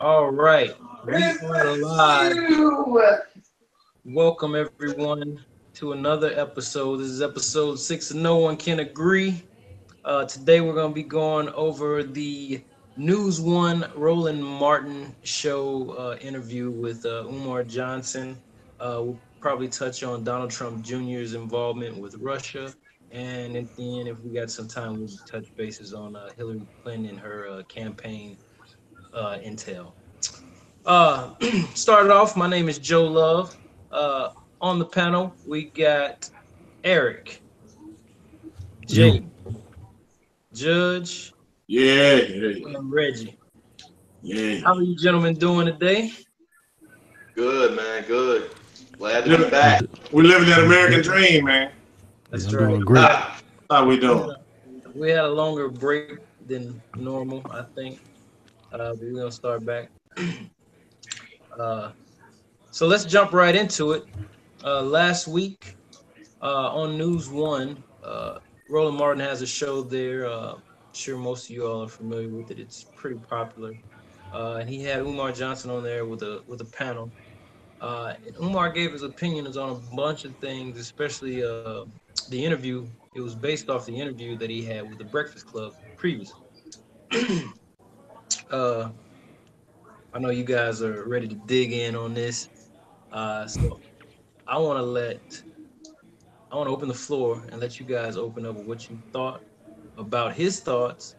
All right, we are live. Welcome everyone to another episode. This is episode 6 of No One Can Agree. Today we're going to be going over the News One Roland Martin show interview with Umar Johnson. We'll probably touch on Donald Trump Jr.'s involvement with Russia. And at the end, if we got some time, we'll touch bases on Hillary Clinton and her campaign intel. Uh, Started off, my name is Joe Love. Uh, on the panel, we got Eric, You. Jay, Judge, Yeah, yeah, and Reggie. yeah. How are you gentlemen doing today? Good, man. Good. Glad to be Living, back. we're living that American dream, man. That's Yeah, I'm right. doing great. How we We had doing? we had a longer break than normal, I think. But we're gonna start back. Uh, so let's jump right into it. Last week on News One, Roland Martin has a show there. Sure, most of you all are familiar with it. It's pretty popular. And he had Umar Johnson on there with a panel. And Umar gave his opinions on a bunch of things, especially the interview. It was based off the interview that he had with the Breakfast Club previously. uh, I know you guys are ready to dig in on this. So I want to let I want to open the floor and let you guys open up with what you thought about his thoughts,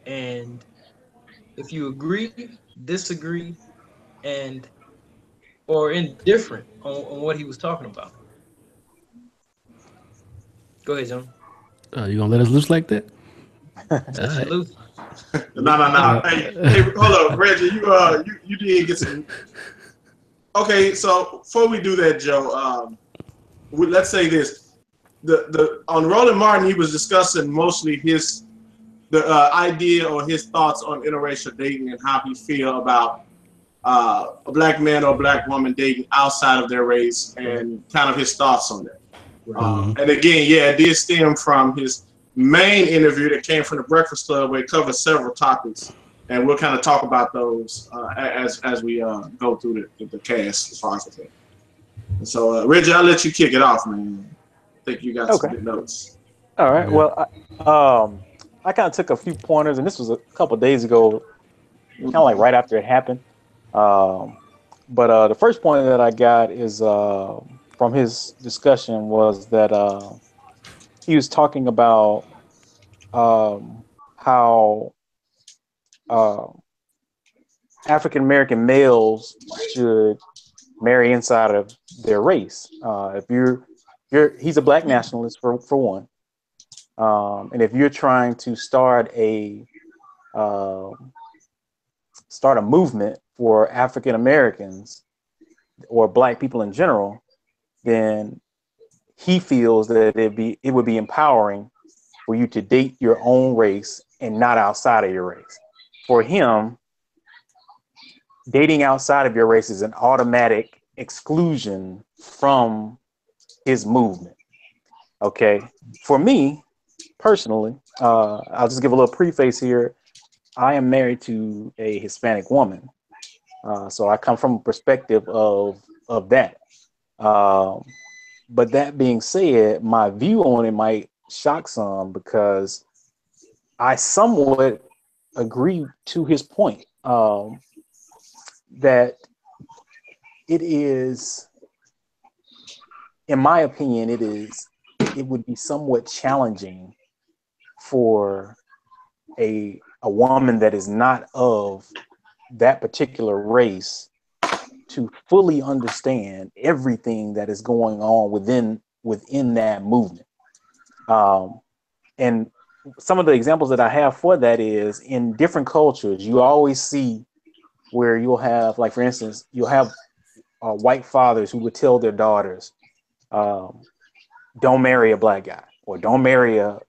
and if you agree, disagree, and or indifferent on what he was talking about. Go ahead, John. You gonna let us loose like that? All Let you right. loose. No, no, Uh, no. Hey, hold up, Reggie. You did get some. Okay, so before we do that, Joe, let's say this: the on Roland Martin, he was discussing mostly the idea or his thoughts on interracial dating and how he feel about a black man or a black woman dating outside of their race Right. and kind of his thoughts on that. Right. And again, yeah, it did stem from his main interview that came from the Breakfast Club, where it covered several topics, and we'll kind of talk about those as we go through the cast as far as that. And so, Reggie, I'll let you kick it off, man. I think you got some Okay. good notes. All right. yeah. Well, I kind of took a few pointers, and this was a couple days ago, kind of like right after it happened. Um, but the first point that I got is from his discussion was that he was talking about how uh, African American males should marry inside of their race. If he's a black nationalist for one. And if you're trying to um start a movement for African Americans or black people in general, then he feels that it would be empowering for you to date your own race and not outside of your race. For him, dating outside of your race is an automatic exclusion from his movement. Okay. For me personally, I'll just give a little preface here. I am married to a Hispanic woman, so I come from a perspective of that. Um, but that being said, my view on it might shock some because I somewhat agree to his point that it is, in my opinion, it would be somewhat challenging for a woman that is not of that particular race to fully understand everything that is going on within that movement. Um, and some of the examples that I have for that is in different cultures, you always see where you'll have, like, for instance, you'll have white fathers who would tell their daughters, um, don't marry a black guy or don't marry a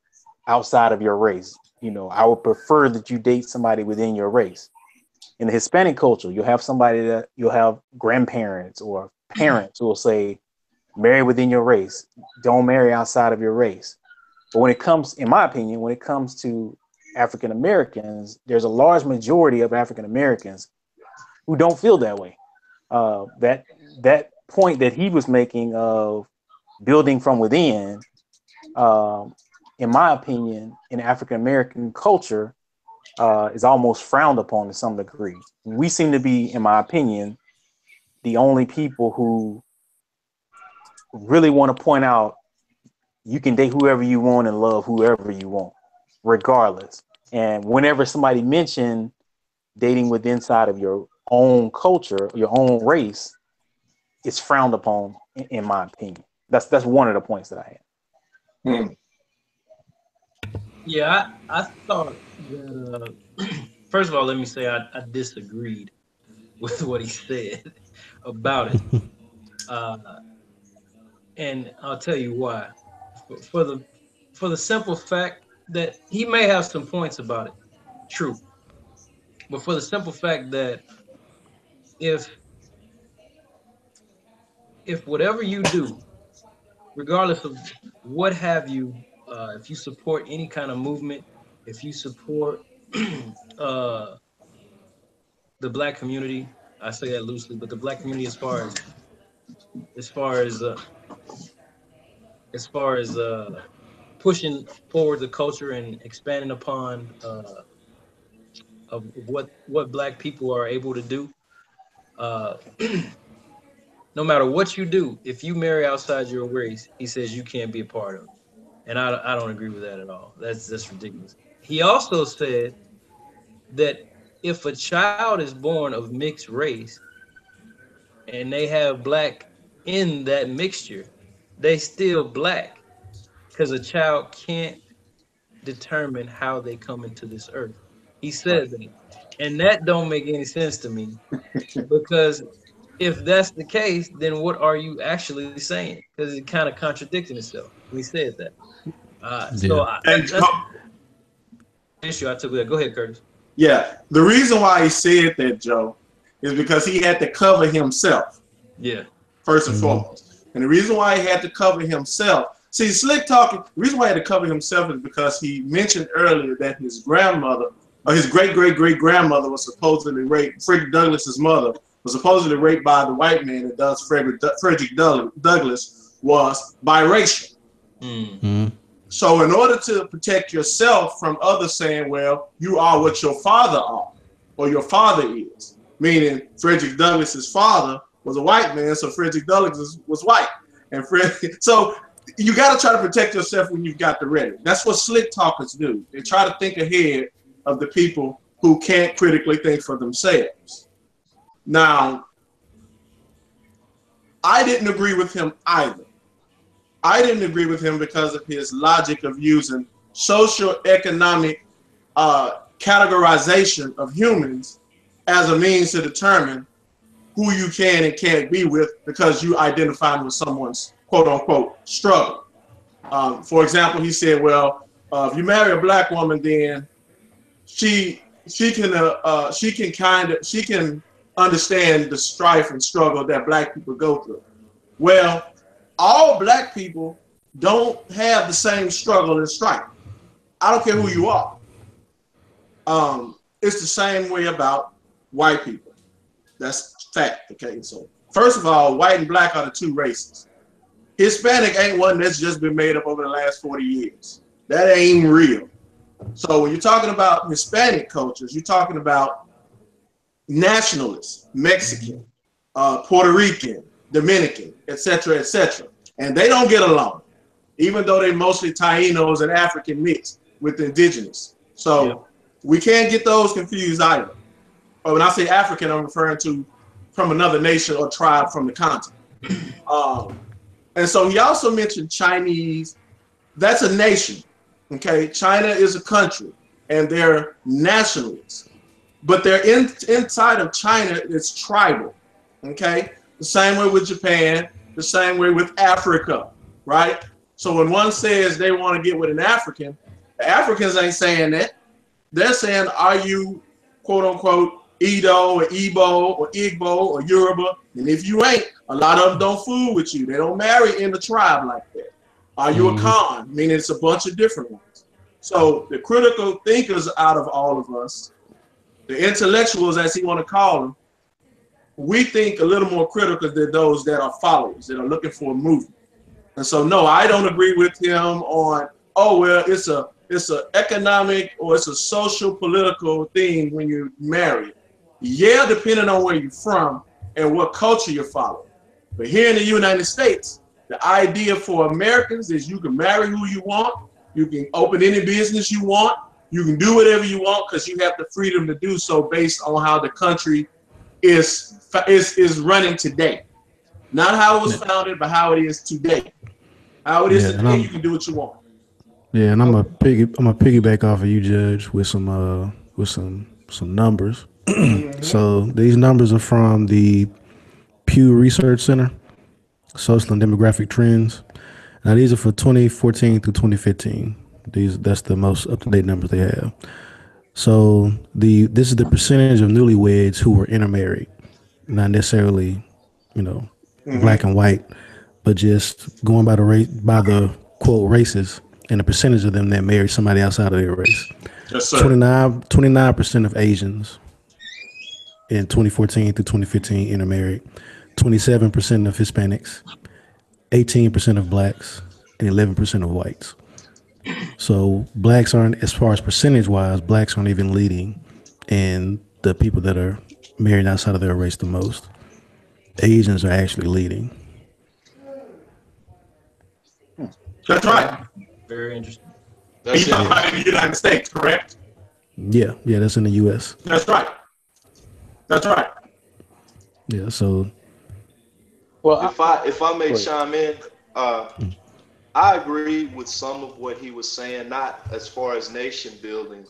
outside of your race. You know, I would prefer that you date somebody within your race. In the Hispanic culture, you'll have grandparents or parents who will say, marry within your race, don't marry outside of your race. But when it comes, in my opinion, when it comes to African Americans, there's a large majority of African Americans who don't feel that way. That point that he was making of building from within, in my opinion, in African American culture, is almost frowned upon to some degree. We seem to be, in my opinion, the only people who really want to point out you can date whoever you want and love whoever you want, regardless. And whenever somebody mentioned dating with inside of your own culture, your own race, it's frowned upon, in my opinion. That's one of the points that I had. Yeah, I thought that. First of all, let me say I disagreed with what he said about it, uh, and I'll tell you why. For the simple fact that he may have some points about it, true, but for the simple fact that if whatever you do, regardless of what have you, if you support any kind of movement, if you support uh, the black community, I say that loosely, but the black community as far as uh, as far as pushing forward the culture and expanding upon of what black people are able to do. Uh, no matter what you do, if you marry outside your race, he says you can't be a part of it. And I don't agree with that at all. That's ridiculous. He also said that if a child is born of mixed race and they have black in that mixture, they still black because a child can't determine how they come into this earth. He said that. And that don't make any sense to me because if that's the case, then what are you actually saying? Because it kind of contradicting itself when he said that. Yeah. And That's the issue I took with that. Go ahead, Curtis. yeah, the reason why he said that, Joe, is because he had to cover himself. Yeah. First and foremost. And the reason why he had to cover himself, see, Slick talking, the reason why he had to cover himself is because he mentioned earlier that his grandmother, or his great-great-great-grandmother was supposedly raped, Frederick Douglass's mother was supposedly raped by the white man that does Frederick Douglass was biracial. Mm-hmm. So in order to protect yourself from others saying, well, you are what your father are, or your father is, meaning Frederick Douglass's father was a white man, so Frederick Douglass was white. And so you got to try to protect yourself when you've got the rhetoric. That's what slick talkers do. They try to think ahead of the people who can't critically think for themselves. Now, I didn't agree with him either. I didn't agree with him because of his logic of using socioeconomic categorization of humans as a means to determine who you can and can't be with because you identify with someone's quote unquote struggle. For example, he said, well, if you marry a black woman, then she can understand the strife and struggle that black people go through. Well, all black people don't have the same struggle and strife. I don't care who you are. It's the same way about white people. That's fact, okay? So first of all, white and black are the two races. Hispanic ain't one that's just been made up over the last 40 years. That ain't real. So when you're talking about Hispanic cultures, you're talking about nationalists, Mexican, Puerto Rican, Dominican, etc., etc. And they don't get along, even though they mostly Tainos and African mixed with indigenous. So we can't get those confused either. But when I say African, I'm referring to from another nation or tribe from the continent. And so he also mentioned Chinese. That's a nation, okay? China is a country, and they're nationalists. But they're inside of China, it's tribal, okay? The same way with Japan, the same way with Africa, right? So when one says they want to get with an African, the Africans ain't saying that. They're saying, are you, quote unquote, Edo or Igbo or Igbo or Yoruba? And if you ain't, a lot of them don't fool with you. They don't marry in the tribe like that. Are you a Khan? Meaning it's a bunch of different ones. So the critical thinkers out of all of us, the intellectuals, as he want to call them, we think a little more critical than those that are followers that are looking for a movement. And so, no, I don't agree with him on, oh, well, it's a economic or it's a social political thing when you marry. Yeah, depending on where you're from and what culture you're following. But here in the United States, the idea for Americans is you can marry who you want, you can open any business you want, you can do whatever you want because you have the freedom to do so based on how the country is running today. Not how it was founded, but how it is today. How it is today, you can do what you want. Yeah, and I'm a piggyback off of you, Judge, with some numbers. So these numbers are from the Pew Research Center, Social and Demographic Trends. Now these are for 2014 through 2015. That's the most up-to-date numbers they have. So this is the percentage of newlyweds who were intermarried, not necessarily, black and white, but just going by the quote races and the percentage of them that married somebody outside of their race. Yes, sir. 29% of Asians in 2014 through 2015 intermarried, 27% of Hispanics, 18% of blacks, and 11% of whites. So blacks aren't, as far as percentage wise, blacks aren't even leading in the people that are married outside of their race the most. Asians are actually leading. That's right. Very interesting. You're talking about in the United States, correct? Yeah, that's in the U.S. That's right. Yeah, so. Well, if I may chime in, I agree with some of what he was saying, not as far as nation building.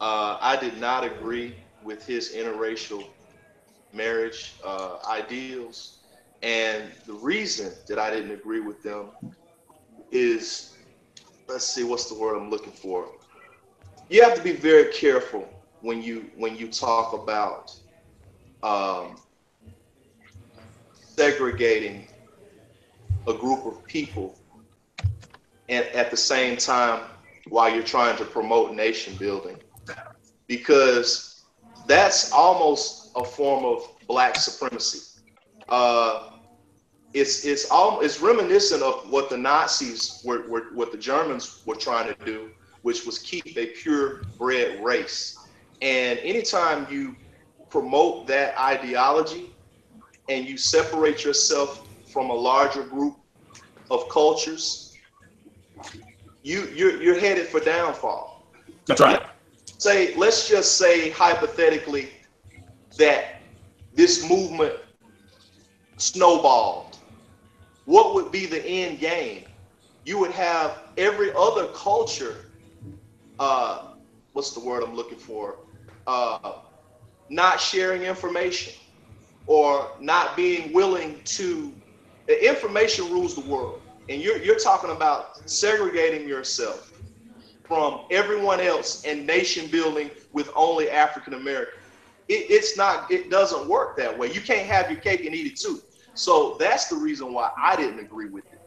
I did not agree with his interracial marriage ideals. And the reason that I didn't agree with them is, let's see, what's the word I'm looking for? You have to be very careful when you talk about segregating a group of people and at the same time while you're trying to promote nation building, because that's almost a form of black supremacy. It's reminiscent of what the Nazis what the Germans were trying to do, which was keep a purebred race. And anytime you promote that ideology and you separate yourself from a larger group of cultures, you're headed for downfall. That's right. Let's just say hypothetically that this movement snowballed. What would be the end game? You would have every other culture, what's the word I'm looking for? Not sharing information or not being willing to, information rules the world. And you're talking about segregating yourself from everyone else and nation building with only African American. It doesn't work that way. You can't have your cake and eat it too. So that's the reason why I didn't agree with it.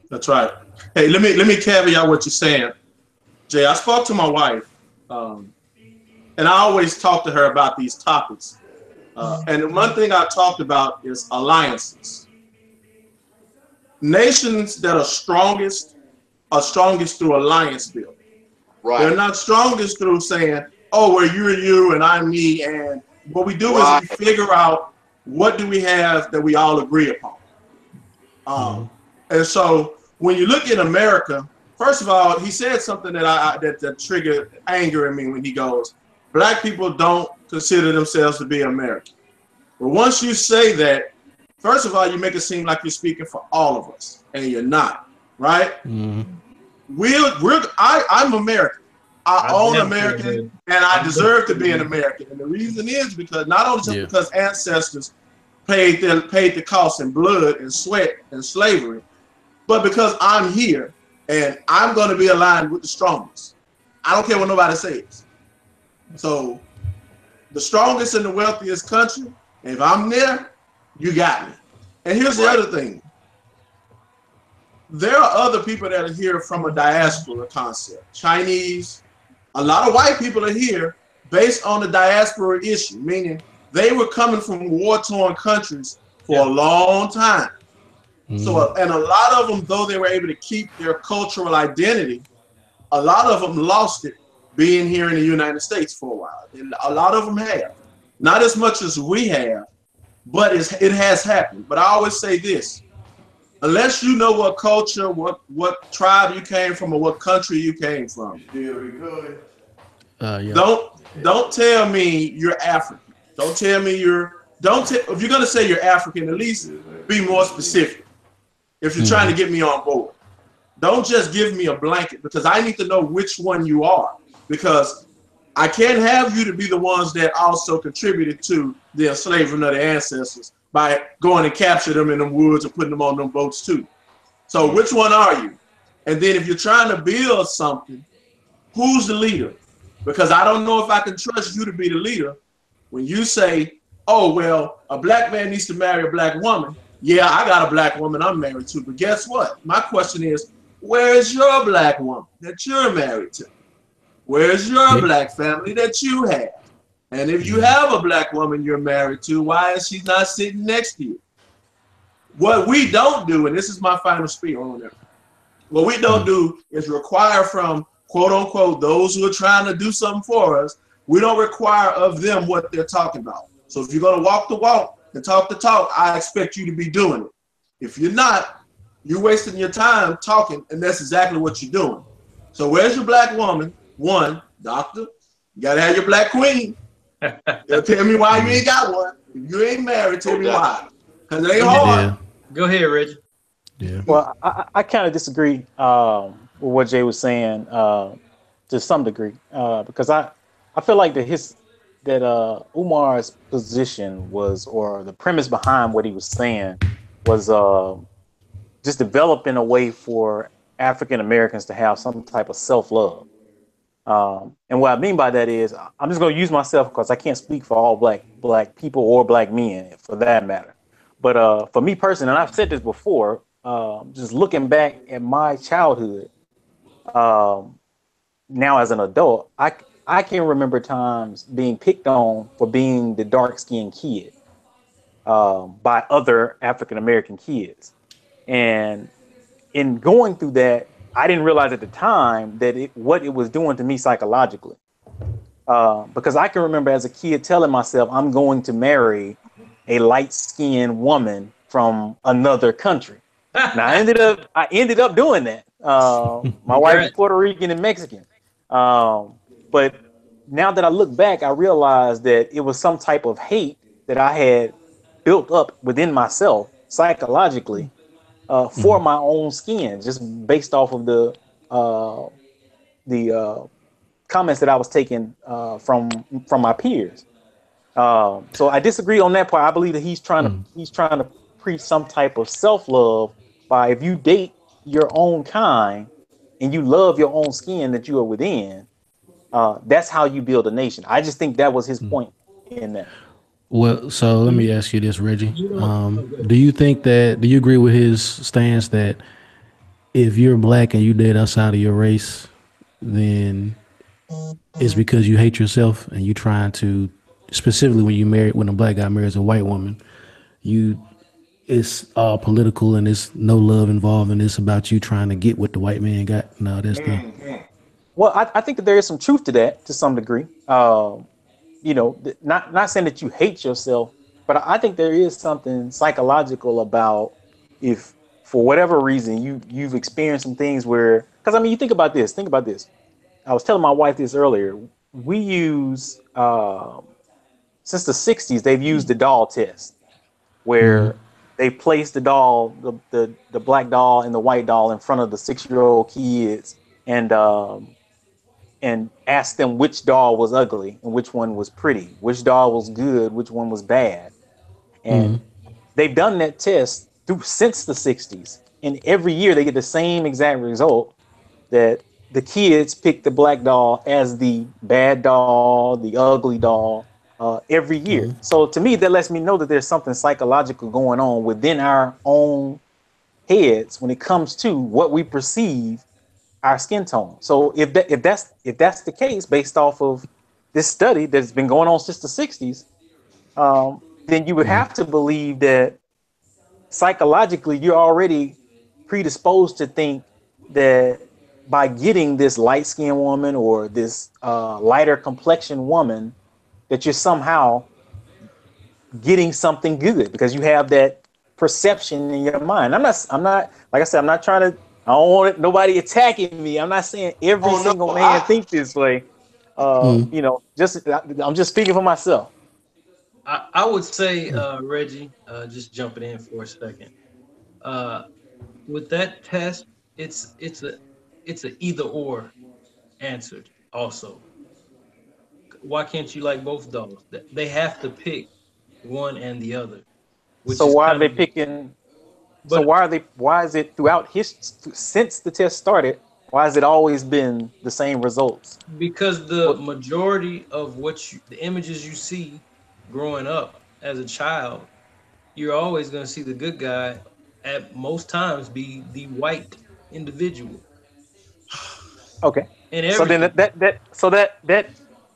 That's right. Hey, let me caveat what you're saying, Jay. I spoke to my wife, and I always talk to her about these topics. And one thing I talked about is alliances. Nations that are strongest through alliance building. Right. They're not strongest through saying, oh, well, you're you and I'm me. And what we do is we figure out what do we have that we all agree upon. And so when you look at America, first of all, he said something that triggered anger in me when he goes, black people don't consider themselves to be American. But once you say that, first of all, you make it seem like you're speaking for all of us, and you're not, right? I'm American. I own American, and I deserve to be an American. And the reason is because not only just because ancestors paid the cost in blood and sweat and slavery, but because I'm here and I'm going to be aligned with the strongest. I don't care what nobody says. So the strongest and the wealthiest country, if I'm there, you got me. And here's the other thing. There are other people that are here from a diaspora concept. Chinese, a lot of white people are here based on the diaspora issue, meaning they were coming from war-torn countries for a long time. So, and a lot of them, though they were able to keep their cultural identity, a lot of them lost it being here in the United States for a while. And a lot of them have. Not as much as we have, but it has happened. But I always say this, unless you know what culture, what tribe you came from, or what country you came from, don't tell me you're African. Don't tell me if you're gonna say you're African, at least be more specific. If you're trying to get me on board, don't just give me a blanket, because I need to know which one you are, because I can't have you to be the ones that also contributed to the enslavement of their ancestors by going and capturing them in them woods and putting them on them boats too. So which one are you? And then if you're trying to build something, who's the leader? Because I don't know if I can trust you to be the leader when you say, oh, well, a black man needs to marry a black woman. Yeah, I got a black woman I'm married to, but guess what? My question is, where is your black woman that you're married to? Where's your black family that you have? And if you have a black woman you're married to, why is she not sitting next to you? What we don't do, and this is my final speech on it, what we don't do is require from, quote unquote, those who are trying to do something for us, we don't require of them what they're talking about. So if you're going to walk the walk and talk the talk, I expect you to be doing it. If you're not, you're wasting your time talking, and that's exactly what you're doing. So where's your black woman? One, doctor, you got to have your black queen. Tell me why you ain't got one. If you ain't married, tell me why. Because it ain't hard. Yeah. Go ahead, Reggie. Yeah. Well, I kind of disagree with what Jay was saying to some degree, because I feel like that Umar's position was, or the premise behind what he was saying was just developing a way for African Americans to have some type of self-love. And what I mean by that is, I'm just going to use myself because I can't speak for all black people or black men for that matter. But for me personally, and I've said this before, just looking back at my childhood, now as an adult, I can remember times being picked on for being the dark-skinned kid by other African American kids. And in going through that, I didn't realize at the time that what it was doing to me psychologically. Because I can remember as a kid telling myself, I'm going to marry a light-skinned woman from another country. Now I ended up doing that. My wife is Puerto Rican and Mexican. But now that I look back, I realized that it was some type of hate that I had built up within myself psychologically for my own skin, just based off of the comments that I was taking from my peers. So I disagree on that part. I believe that he's trying to preach some type of self-love by, if you date your own kind and you love your own skin that you are within, that's how you build a nation. I just think that was his point in that. Well, so let me ask you this, Reggie. Do you agree with his stance that if you're black and you date outside of your race, then it's because you hate yourself and you trying to, specifically when a black guy marries a white woman, it's all political and there's no love involved, and it's about you trying to get what the white man got? No, that's the. Well, I think that there is some truth to that to some degree. Not saying that you hate yourself, but I think there is something psychological about, if for whatever reason you've experienced some things where, because I mean, you think about this. I was telling my wife this earlier. We use since the 60s, they've used the doll test, where they place the doll, the black doll and the white doll in front of the 6-year-old kids, and ask them which doll was ugly and which one was pretty, which doll was good, which one was bad. And they've done that test since the 60s. And every year they get the same exact result, that the kids pick the black doll as the bad doll, the ugly doll, every year. So to me, that lets me know that there's something psychological going on within our own heads when it comes to what we perceive our skin tone. So if that's the case, based off of this study that's been going on since the 60s, then you would have to believe that psychologically you're already predisposed to think that by getting this light skinned woman or this lighter complexion woman, that you're somehow getting something good because you have that perception in your mind. I'm not, like I said, I'm not trying to, I don't want nobody attacking me. I'm not saying every Oh single no, man think this way. Mm. I'm just speaking for myself. I would say, Reggie, just jumping in for a second. Uh, with that test, it's it's a either or answered. Also, why can't you like both those? They have to pick one and the other, which So is why are kind they of. picking? So But why is it throughout since the test started? Why has it always been the same results? because the What? majority of the images you see growing up as a child, you're always going to see the good guy at most times be the white individual Okay. in So then everything.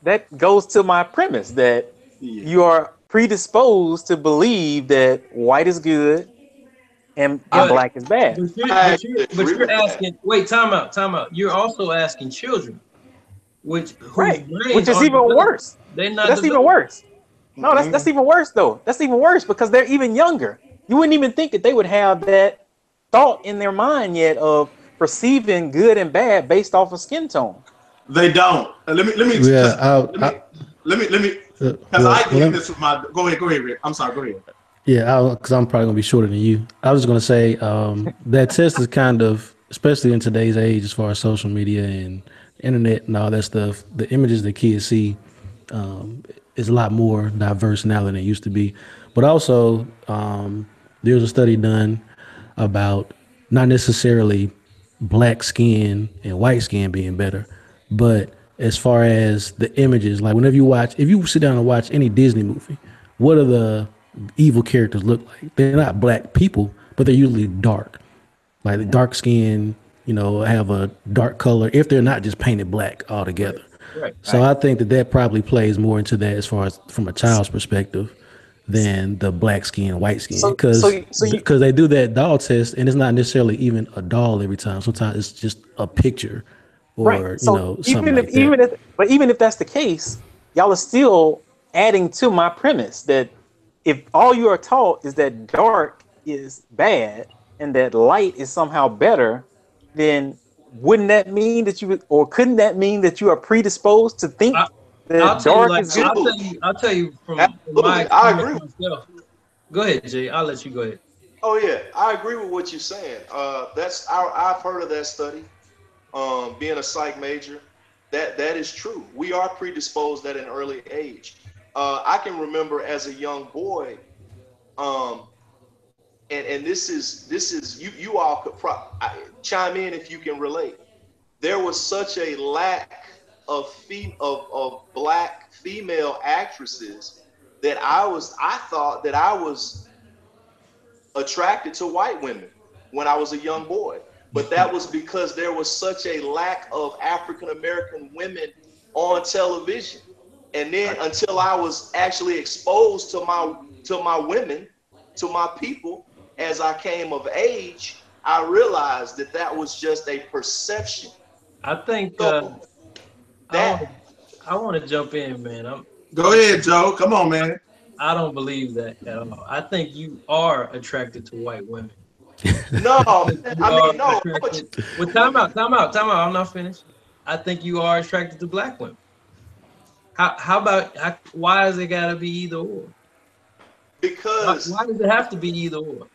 that goes to my premise that Yeah. you are predisposed to believe that white is good and But black is bad. I but agree you're with that. asking. Wait, time out, time out. You're also asking children, which whose Right. brains Which is aren't even developed. worse. They're But not that's even developed. worse. No, that's even worse though. That's even worse because they're even younger. You wouldn't even think that they would have that thought in their mind yet of perceiving good and bad based off of skin tone. They don't. Yeah, Let me, let me, because well, I well, did this with my. Go ahead, Rick. I'm sorry. Go ahead. yeah, because I'm probably gonna be shorter than you. I was just gonna say that test is kind of, especially in today's age, as far as social media and internet and all that stuff. The images that kids see is a lot more diverse now than it used to be. But also, there was a study done about not necessarily black skin and white skin being better, but as far as the images, like whenever you watch, if you sit down and watch any Disney movie, what do the evil characters look like? They're not black people, but they're usually dark, like the dark skin, have a dark color if they're not just painted black Right, altogether. right. So Right. I think that that probably plays more into that as far as from a child's perspective than the black skin, white skin, So so because you- so you they do that doll test and it's not necessarily even a doll every time. Sometimes it's just a picture right. or So something like that. even if that's the case, y'all are still adding to my premise that if all you are taught is that dark is bad and that light is somehow better, then wouldn't that mean that you would, or couldn't that mean that you are predisposed to I, think I'll that tell you dark like is good? Absolutely, I'll tell you from my absolutely. I experience agree. myself. Go ahead, Jay. I'll let you go ahead. Oh yeah, I agree with what you're saying. I've heard of that study. Being a psych major, that is true. We are predisposed at an early age. I can remember as a young boy, um, and this is you all could chime in if you can relate. There was such a lack of black female actresses that I thought that I was attracted to white women when I was a young boy. But that was because there was such a lack of African American women on television. And then Right. until I was actually exposed to my women, to my people as I came of age, I realized that that was just a perception. I think So I want that I want to jump in, man. Go I'm ahead, Joe. Come on, man. I don't believe that at all. I think you are attracted to white women. no, I think man, you I are mean no, attracted. Well, time women out, time out, time out. I'm not finished. I think you are attracted to black women. How about why does it gotta be either or? Why because does it have to be either or?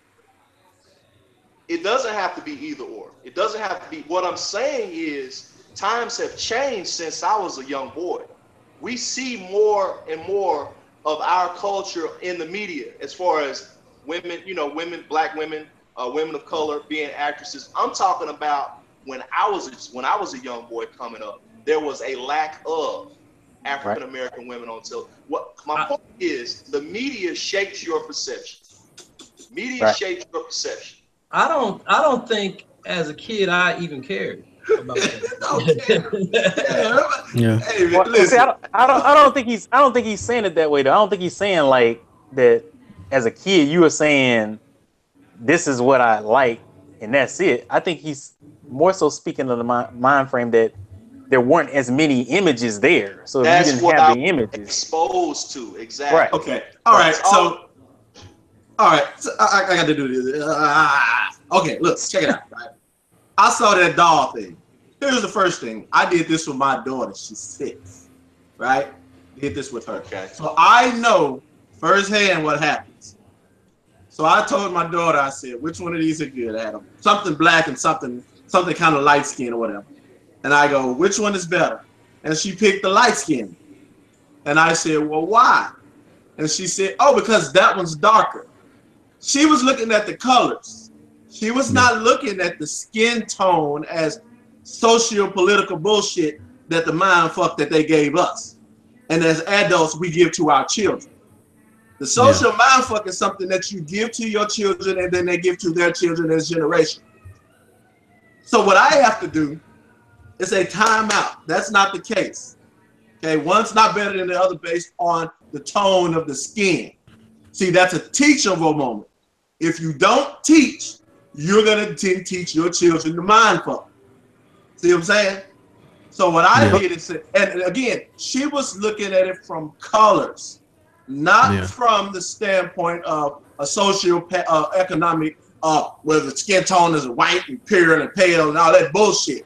it doesn't have to be either or. It doesn't have to be. What I'm saying is times have changed since I was a young boy. We see more and more of our culture in the media as far as women, women, black women, women of color being actresses. I'm talking about when I was a young boy coming up, there was a lack of Right. African American women on television. What my I, point is, the media shapes your perception. Media Right. shapes your perception. I don't think as a kid I even cared. about that. Yeah. Hey, man, Well, see, listen. I don't think he's saying it that way though. I don't think he's saying like that. As a kid, you were saying this is what I like, and that's it. I think he's more so speaking of the mind frame that there weren't as many images there, so if you That's didn't what have I the was images, exposed to. Exactly. right? Okay. All right. So, all right. So I got to do this. Okay. Look, check it out. Right? I saw that doll thing. Here's the first thing. I did this with my daughter. She's 6. Right? Did this with her. Okay. So I know firsthand what happens. So I told my daughter, I said, which one of these are good, Adam? Something black and something kind of light skin or whatever. And I go, which one is better? And she picked the light skin. And I said, well, why? And she said, oh, because that one's darker. She was looking at the colors. She was not looking at the skin tone as socio-political bullshit that the mind fuck that they gave us. And as adults, we give to our children. The social mind fuck is something that you give to your children and then they give to their children as generation. So what I have to do is say time out. That's not the case. Okay, one's not better than the other based on the tone of the skin. See, that's a teachable moment. If you don't teach, you're gonna teach your children the mind fuck. See what I'm saying? So what I did is, and again, she was looking at it from colors, not from the standpoint of a socio-economic, where the skin tone is white and pure and pale and all that bullshit.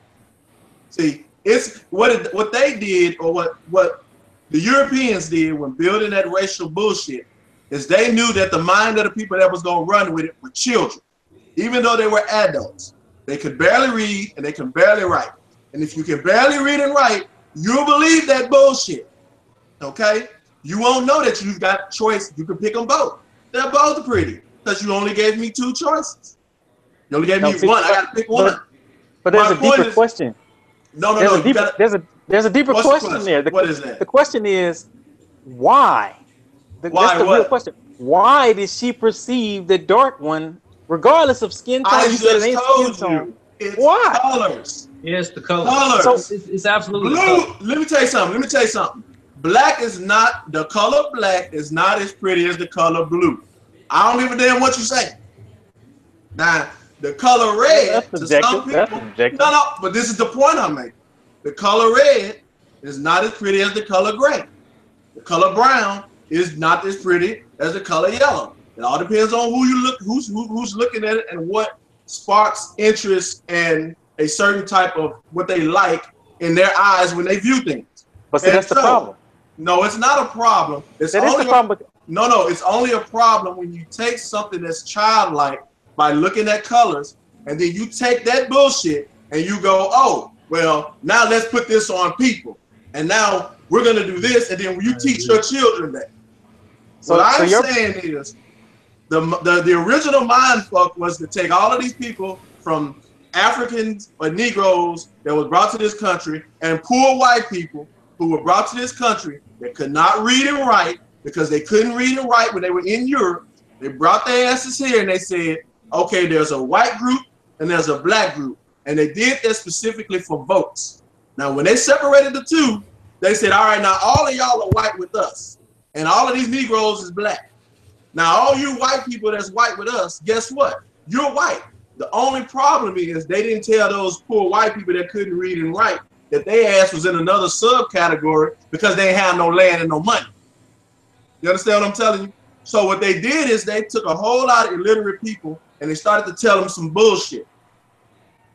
See, it's what they did, or what the Europeans did when building that racial bullshit, is they knew that the mind of the people that was gonna run with it were children, even though they were adults. They could barely read and they can barely write. And if you can barely read and write, you'll believe that bullshit. Okay? You won't know that you've got choice. You can pick them both. They're both pretty because you only gave me 2 choices. You only gave me one. I gotta pick one. But there's a deeper question. No. There's a deeper question there. What is that? The question is why? Why that's the real question. Why did she perceive the dark one, regardless of skin tone? I just told you. It's why? Colors. Yes, the colors. Colors. So it's absolutely blue. Let me tell you something. Black is not, the color black is not as pretty as the color blue. I don't give a damn what you say. Now, the color red, to some people, no, but this is the point I'm making. The color red is not as pretty as the color gray. The color brown is not as pretty as the color yellow. It all depends on who you look, who's looking at it, and what sparks interest and a certain type of what they like in their eyes when they view things. But see, that's the problem. No, it's not a problem. It's only the problem. No, it's only a problem when you take something that's childlike by looking at colors, and then you take that bullshit and you go, oh, well, now let's put this on people, and now we're gonna do this, and then you teach your children that. So what I'm saying is, the original mind fuck was to take all of these people from Africans or Negroes that was brought to this country and poor white people who were brought to this country that could not read and write because they couldn't read and write when they were in Europe. They brought their asses here and they said, okay, there's a white group and there's a black group. And they did that specifically for votes. Now, when they separated the two, they said, all right, now all of y'all are white with us and all of these Negroes is black. Now, all you white people that's white with us, guess what? You're white. The only problem is they didn't tell those poor white people that couldn't read and write that their ass was in another subcategory because they ain't have no land and no money. You understand what I'm telling you? So what they did is they took a whole lot of illiterate people and they started to tell them some bullshit.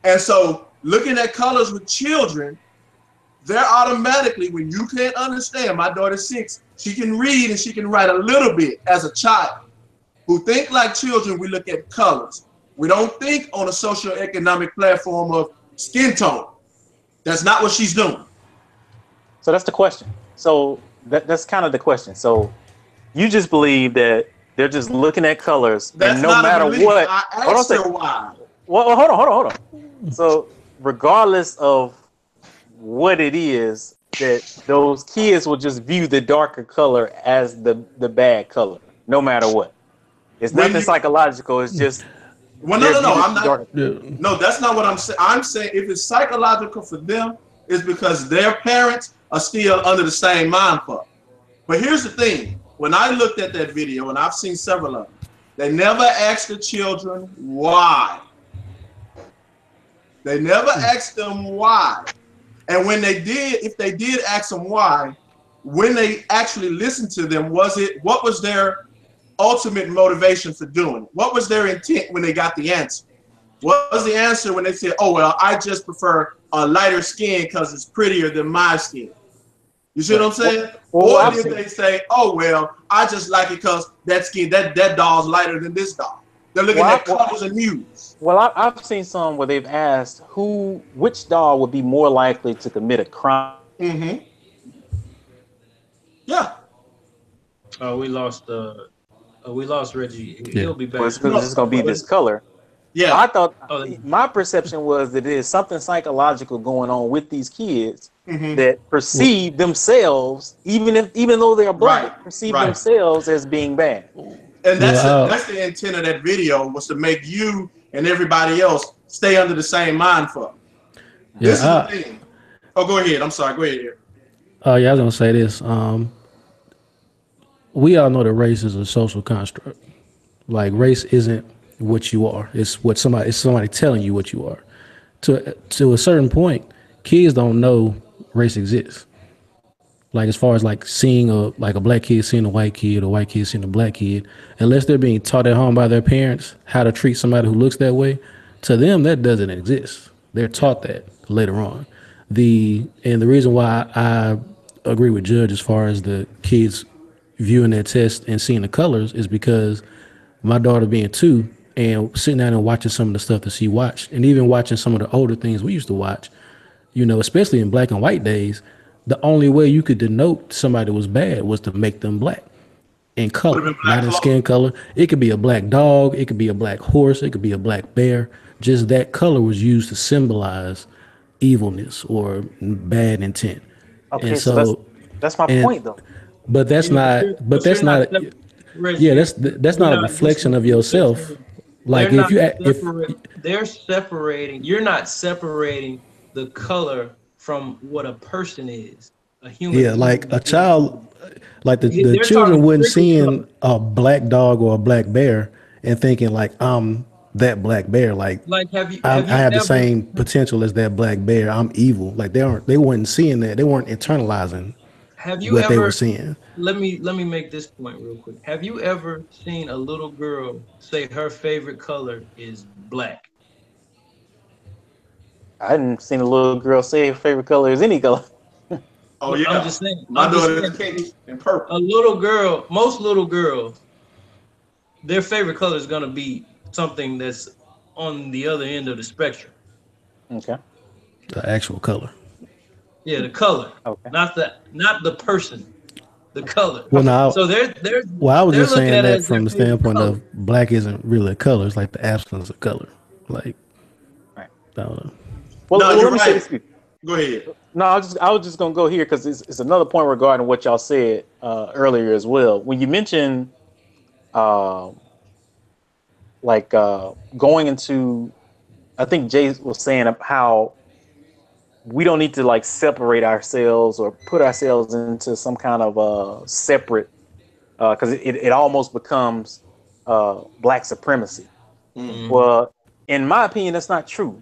And so looking at colors with children, they're automatically, when you can't understand, my daughter's 6, she can read and she can write a little bit as a child. Who think like children, we look at colors. We don't think on a socioeconomic platform of skin tone. That's not what she's doing. So that's the question. So that's kind of the question. So you just believe that they're just looking at colors, that's and no matter what. I asked her why. Well, hold on. So regardless of what it is, that those kids will just view the darker color as the bad color, no matter what. It's nothing psychological. It's just Well, no. I'm not. Yeah. No, that's not what I'm saying. I'm saying if it's psychological for them, it's because their parents are still under the same mind fuck. But here's the thing: when I looked at that video, and I've seen several of them, they never asked the children why. They never asked them why. And when they did, if they did ask them why, when they actually listened to them, what was their ultimate motivation for doing it? What was their intent when they got the answer? What was the answer when they said, oh, well, I just prefer a lighter skin because it's prettier than my skin? You see what I'm saying? Or did they say, oh, well, I just like it because that doll's lighter than this doll? They're looking at colors and hues. Well, I've seen some where they've asked which doll would be more likely to commit a crime. Mm-hmm. Yeah. We lost Reggie. He'll be back. Well, it's because it's going to be this color. Yeah. I thought my perception was that there's something psychological going on with these kids that perceive themselves, even though they're black, perceive themselves as being bad. And that's the intent of that video, was to make you and everybody else stay under the same mind fuck. This is the thing. Oh, go ahead. I'm sorry. Go ahead. Yeah, I was gonna say this. We all know that race is a social construct. Like, race isn't what you are. It's somebody telling you what you are. To a certain point, kids don't know race exists. Like, as far as like seeing a black kid seeing a white kid, or white kid seeing a black kid, unless they're being taught at home by their parents how to treat somebody who looks that way, to them that doesn't exist. They're taught that later on. The reason why I agree with Judge as far as the kids viewing their test and seeing the colors is because my daughter being 2 and sitting down and watching some of the stuff that she watched, and even watching some of the older things we used to watch, especially in black and white days, the only way you could denote somebody was bad was to make them black in color, not in skin color. It could be a black dog, it could be a black horse, it could be a black bear. Just that color was used to symbolize evilness or bad intent. Okay, and so that's my point, though. But that's not. But that's not. Yeah, that's not a reflection of yourself. Like, they're separating. You're not separating the color from what a person is, a human. Yeah, like a child, like the children wouldn't seeing a black dog or a black bear and thinking like, I'm that black bear. Like I have the same potential as that black bear. I'm evil. Like they weren't seeing that. They weren't internalizing what they were seeing. Let me make this point real quick. Have you ever seen a little girl say her favorite color is black? I hadn't seen a little girl say her favorite color is any color. Oh yeah, I'm just saying. My daughter is pink and purple. Most little girls, their favorite color is gonna be something that's on the other end of the spectrum. Okay. The actual color. Yeah, the color. Okay. Not the person. The color. Well, now, so they're I was just saying that from the standpoint of black isn't really a color. It's like the absence of color. Like, I don't know. Well, no, you're let me say this. Go ahead. No, I was just gonna go here because it's another point regarding what y'all said earlier as well. When you mentioned, going into, I think Jay was saying how we don't need to like separate ourselves or put ourselves into some kind of separate, because it almost becomes black supremacy. Mm-hmm. Well, in my opinion, that's not true,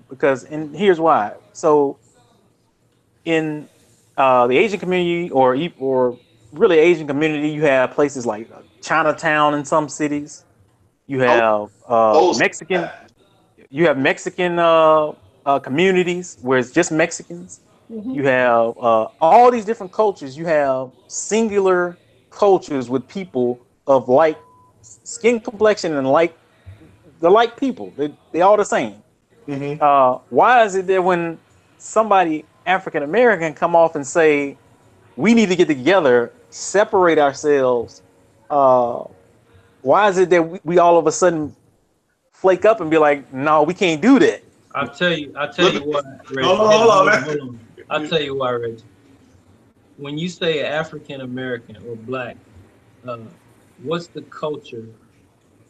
and here's why. So in the Asian community or really Asian community, you have places like Chinatown in some cities. You have Mexican communities where it's just Mexicans. Mm-hmm. You have all these different cultures. You have singular cultures with people of like skin complexion and like people. They all the same. Mm-hmm. Why is it that when somebody African American come off and say we need to get together, separate ourselves, why is it that we all of a sudden flake up and be like, no, we can't do that? I'll tell you why, Reggie. Hold on. I'll tell you why, Reggie. When you say African American or black, what's the culture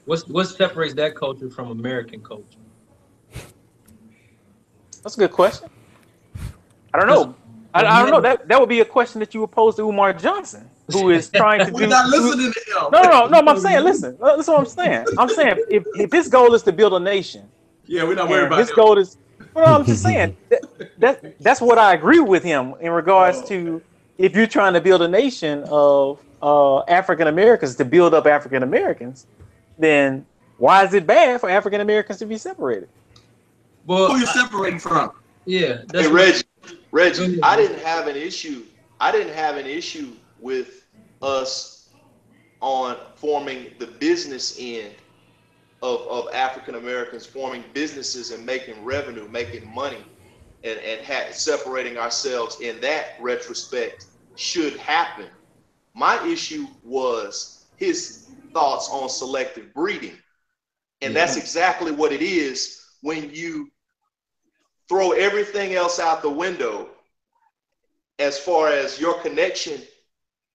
What separates that culture from American culture? That's a good question. I don't Because know. I don't know. That would be a question that you would pose to Umar Johnson, who is trying to We're do. not listening to him. No. I'm saying, listen. Listen, what I'm saying. I'm saying, if his goal is to build a nation, Yeah, we're not worried and about his him. goal is, well, I'm just saying that's what I agree with him in regards to if you're trying to build a nation of African Americans to build up African Americans, then why is it bad for African Americans to be separated? Who you separating from? Yeah, Hey Reggie, I didn't have an issue. I didn't have an issue with us on forming the business end of African Americans forming businesses and making revenue, making money, and separating ourselves in that retrospect should happen. My issue was his thoughts on selective breeding. And that's exactly what it is when you throw everything else out the window as far as your connection,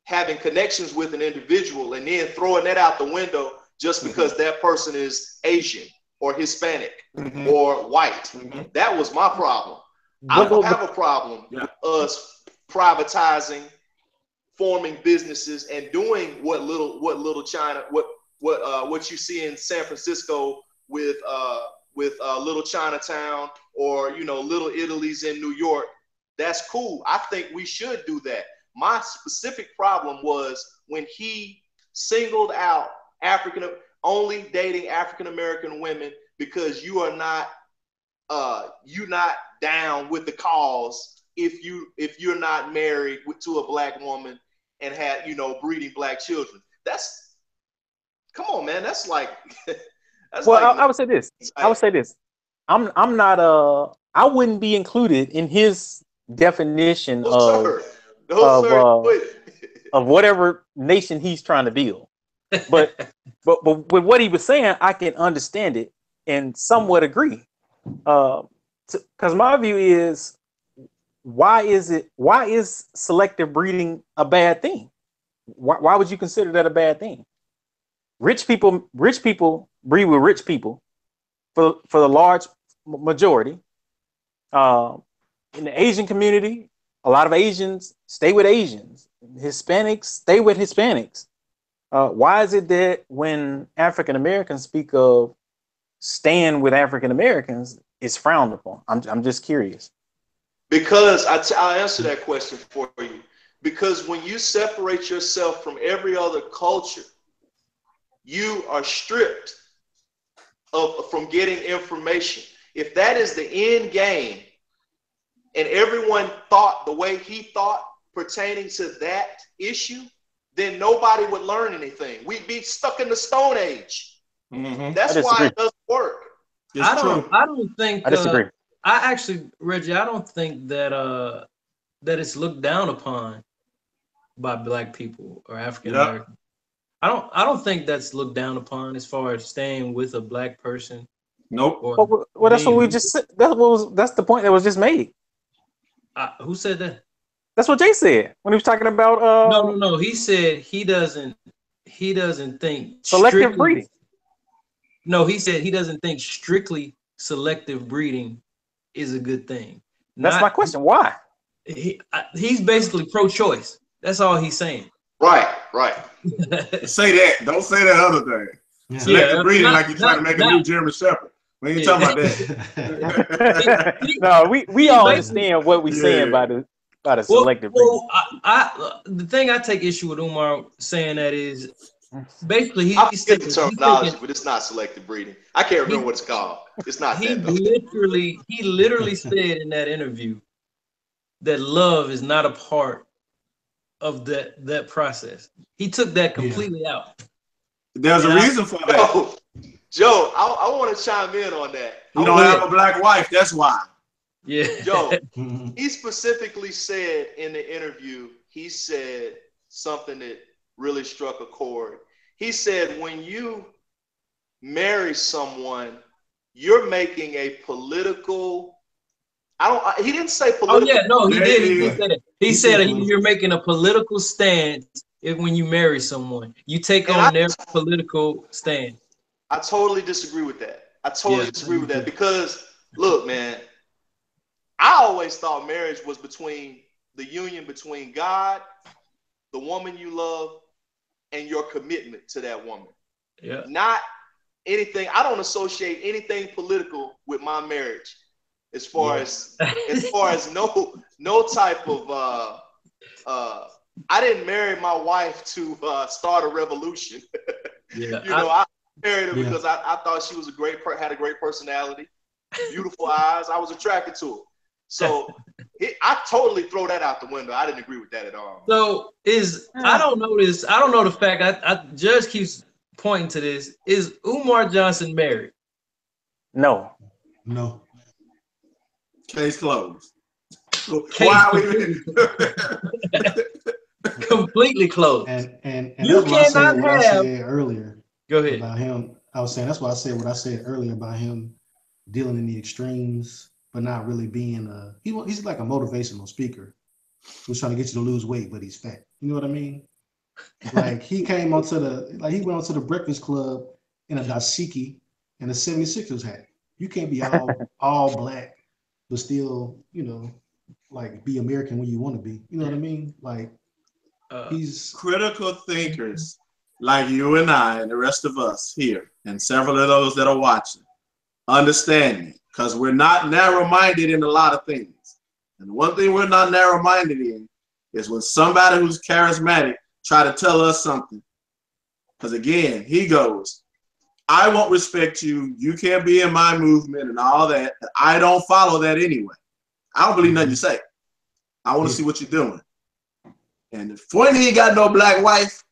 having connections with an individual, and then throwing that out the window just because that person is Asian or Hispanic or white. That was my problem. I don't have a problem with us privatizing, forming businesses, and doing what little China, what you see in San Francisco with Little Chinatown, or Little Italy's in New York. That's cool. I think we should do that. My specific problem was when he singled out only dating African American women because you're not down with the cause if you're not married to a black woman and had breeding black children. Come on, man. That's like I would say this. I'm not I wouldn't be included in his definition of whatever nation he's trying to build. But with what he was saying, I can understand it and somewhat agree. Because my view is, why is selective breeding a bad thing? Why would you consider that a bad thing? Rich people breed with rich people for the large majority. In the Asian community, a lot of Asians stay with Asians. Hispanics stay with Hispanics. Why is it that when African Americans speak of staying with African Americans, it's frowned upon? I'm just curious. Because I'll answer that question for you. Because when you separate yourself from every other culture, you are stripped from getting information. If that is the end game, and everyone thought the way he thought pertaining to that issue, then nobody would learn anything. We'd be stuck in the Stone Age. That's why it doesn't work. I don't think. I disagree. Reggie, I don't think that that it's looked down upon by black people or African Americans. I don't think that's looked down upon as far as staying with a black person. Nope. Well, that's what we just said. That's the point that was just made. Who said that? That's what Jay said when he was talking about. No. He said he doesn't think selective breeding. No, he said he doesn't think strictly selective breeding is a good thing. That's my question. Why? He's basically pro-choice. That's all he's saying. Right. Say that. Don't say that other thing. Selective breeding, like you're trying to make a new German Shepherd. We ain't talking about that. No, we all understand what we're saying by the selective breeding. The thing I take issue with Umar saying that is basically he's thinking the terminology, but it's not selective breeding. I can't remember what it's called. It's not he that. He literally said in that interview that love is not a part of that process. He took that completely out. There's a reason for that. Joe, I want to chime in on that. You don't have a black wife, that's why. Yeah. Joe, he specifically said in the interview, he said something that really struck a chord. He said, when you marry someone, you're making a political. He didn't say political. Oh yeah, no, he did. He said it. He said you're making a political stance when you marry someone. You take on their political stand. I totally disagree with that. I totally disagree with that because, look, man, I always thought marriage was between the union between God, the woman you love, and your commitment to that woman. Yeah. Not anything. I don't associate anything political with my marriage. As far as no type of I didn't marry my wife to start a revolution. I married her because I thought she was had a great personality, beautiful eyes. I was attracted to her. So I totally throw that out the window. I didn't agree with that at all. So I don't know this. I don't know the fact. I Judge keeps pointing to this. Is Umar Johnson married? No. Case closed. Why are we completely closed? And you that's cannot what I said earlier. Go ahead. About him. I was saying that's why I said what I said earlier about him dealing in the extremes, but not really being he's like a motivational speaker who's trying to get you to lose weight, but he's fat. You know what I mean? Like he went onto the Breakfast Club in a dashiki and a 76ers hat. You can't be all black, but still, like be American when you want to be. You know what I mean? Like he's critical thinkers like you and I and the rest of us here, and several of those that are watching, understanding, because we're not narrow-minded in a lot of things. And the one thing we're not narrow-minded in is when somebody who's charismatic try to tell us something. Because again, he goes, I won't respect you. You can't be in my movement and all that. I don't follow that anyway. I don't believe nothing you say. I want to see what you're doing. And if he ain't got no black wife,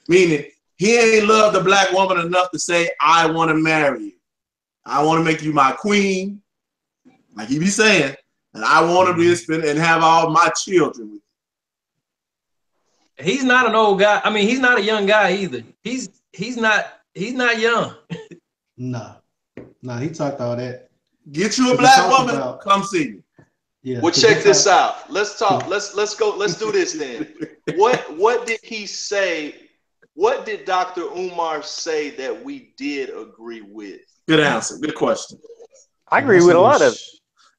meaning he ain't loved the black woman enough to say, I want to marry you. I want to make you my queen, like he be saying, and I want to be and have all my children with you. He's not an old guy. I mean, he's not a young guy either. He's not young. Nah, he talked all that. Get you a black woman, come see me. Yeah. Well, check this out. Let's talk. Let's go. Let's do this then. What did he say? What did Dr. Umar say that we did agree with? Good answer. Good question. I agree with a lot of it.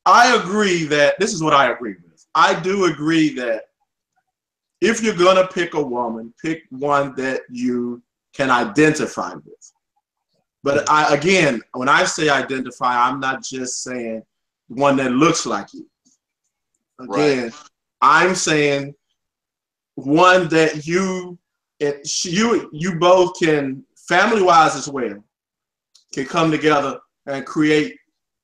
I agree that this is what I agree with. I do agree that if you're going to pick a woman, pick one that you can identify with. But again, when I say identify, I'm not just saying one that looks like you. Again, I'm saying one that you both can, family-wise as well, can come together and create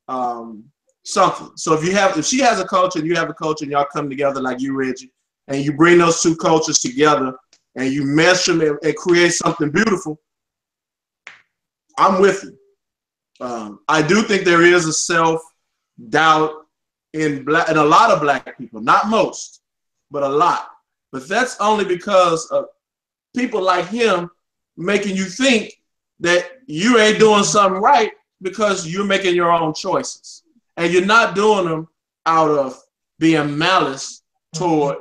something. So if she has a culture and you have a culture and y'all come together like you, Reggie, and you bring those two cultures together and you mesh them and create something beautiful, I'm with you. I do think there is a self-doubt in a lot of black people, not most, but a lot. But that's only because of people like him making you think that you ain't doing something right because you're making your own choices. And you're not doing them out of being malice toward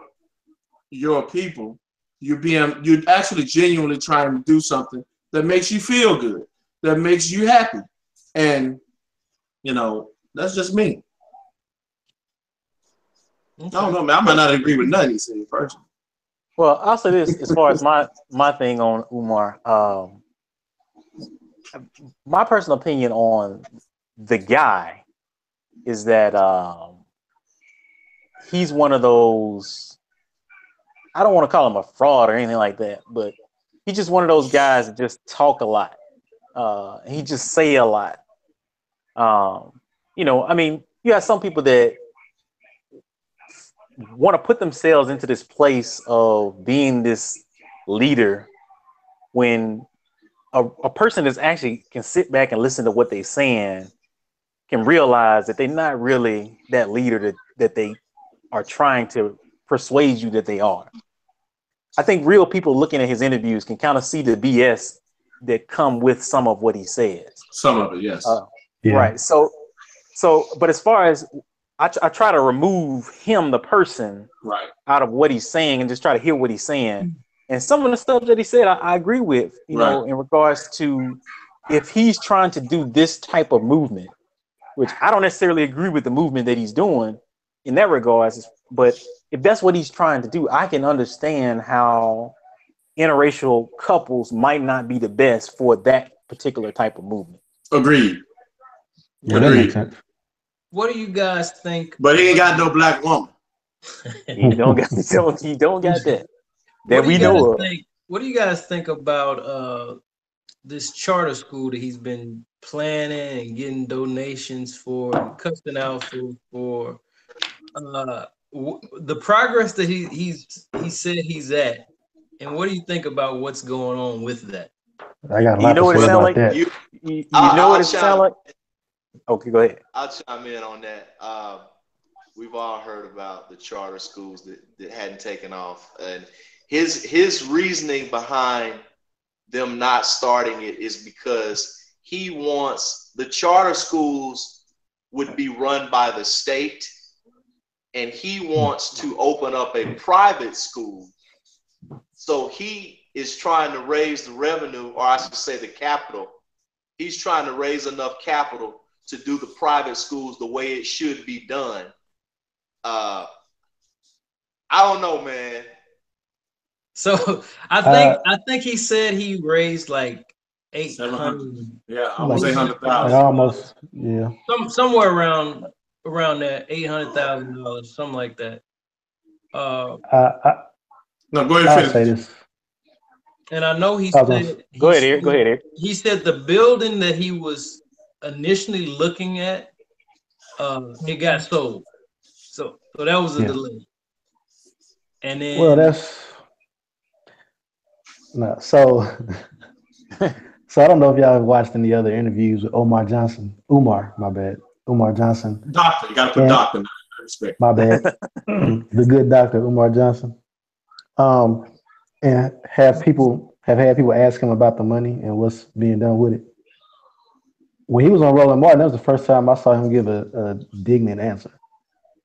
your people. You're actually genuinely trying to do something that makes you feel good, that makes you happy. And, that's just me. Okay. I don't know, man. I might not agree with nothing he said personally. Well, I'll say this as far as my thing on Umar. My personal opinion on the guy is that he's one of those, I don't want to call him a fraud or anything like that, but he's just one of those guys that just talk a lot. He just say a lot. I mean, you have some people that want to put themselves into this place of being this leader when a person that's actually can sit back and listen to what they're saying can realize that they're not really that leader that they are trying to persuade you that they are. I think real people looking at his interviews can kind of see the BS that come with some of what he says. Some of it, yes. Right. So, but as far as I try to remove him, the person, out of what he's saying and just try to hear what he's saying. And some of the stuff that he said, I agree with, in regards to if he's trying to do this type of movement, which I don't necessarily agree with the movement that he's doing in that regards, but if that's what he's trying to do, I can understand how interracial couples might not be the best for that particular type of movement. Agreed. Yeah, that makes sense. What do you guys think? But he ain't got no black woman. He don't got that. That we know of. What do you guys think about this charter school that he's been planning and getting donations for and custing out for the progress that he said he's at, and what do you think about what's going on with that? I got a lot to say about that. You know what it sounds like? Okay, go ahead. I'll chime in on that. We've all heard about the charter schools that hadn't taken off, and his reasoning behind them not starting it is because he wants the charter schools would be run by the state, and he wants to open up a private school. So he is trying to raise the revenue, or I should say the capital. He's trying to raise enough capital to do the private schools the way it should be done. I don't know, man. So I think he said he raised like 800. Yeah, almost 800,000. Almost, yeah. Somewhere around that $800,000, something like that. No, go ahead. I'll say this. And I know he said. Go ahead, Eric. He said the building that he was initially looking at, it got sold. So that was a delay. And then so I don't know if y'all have watched any other interviews with Umar, my bad. Umar Johnson. Doctor, you gotta put doctor in respect. My bad. The good doctor, Umar Johnson. And have had people ask him about the money and what's being done with it. When he was on Roland Martin, that was the first time I saw him give a dignant answer.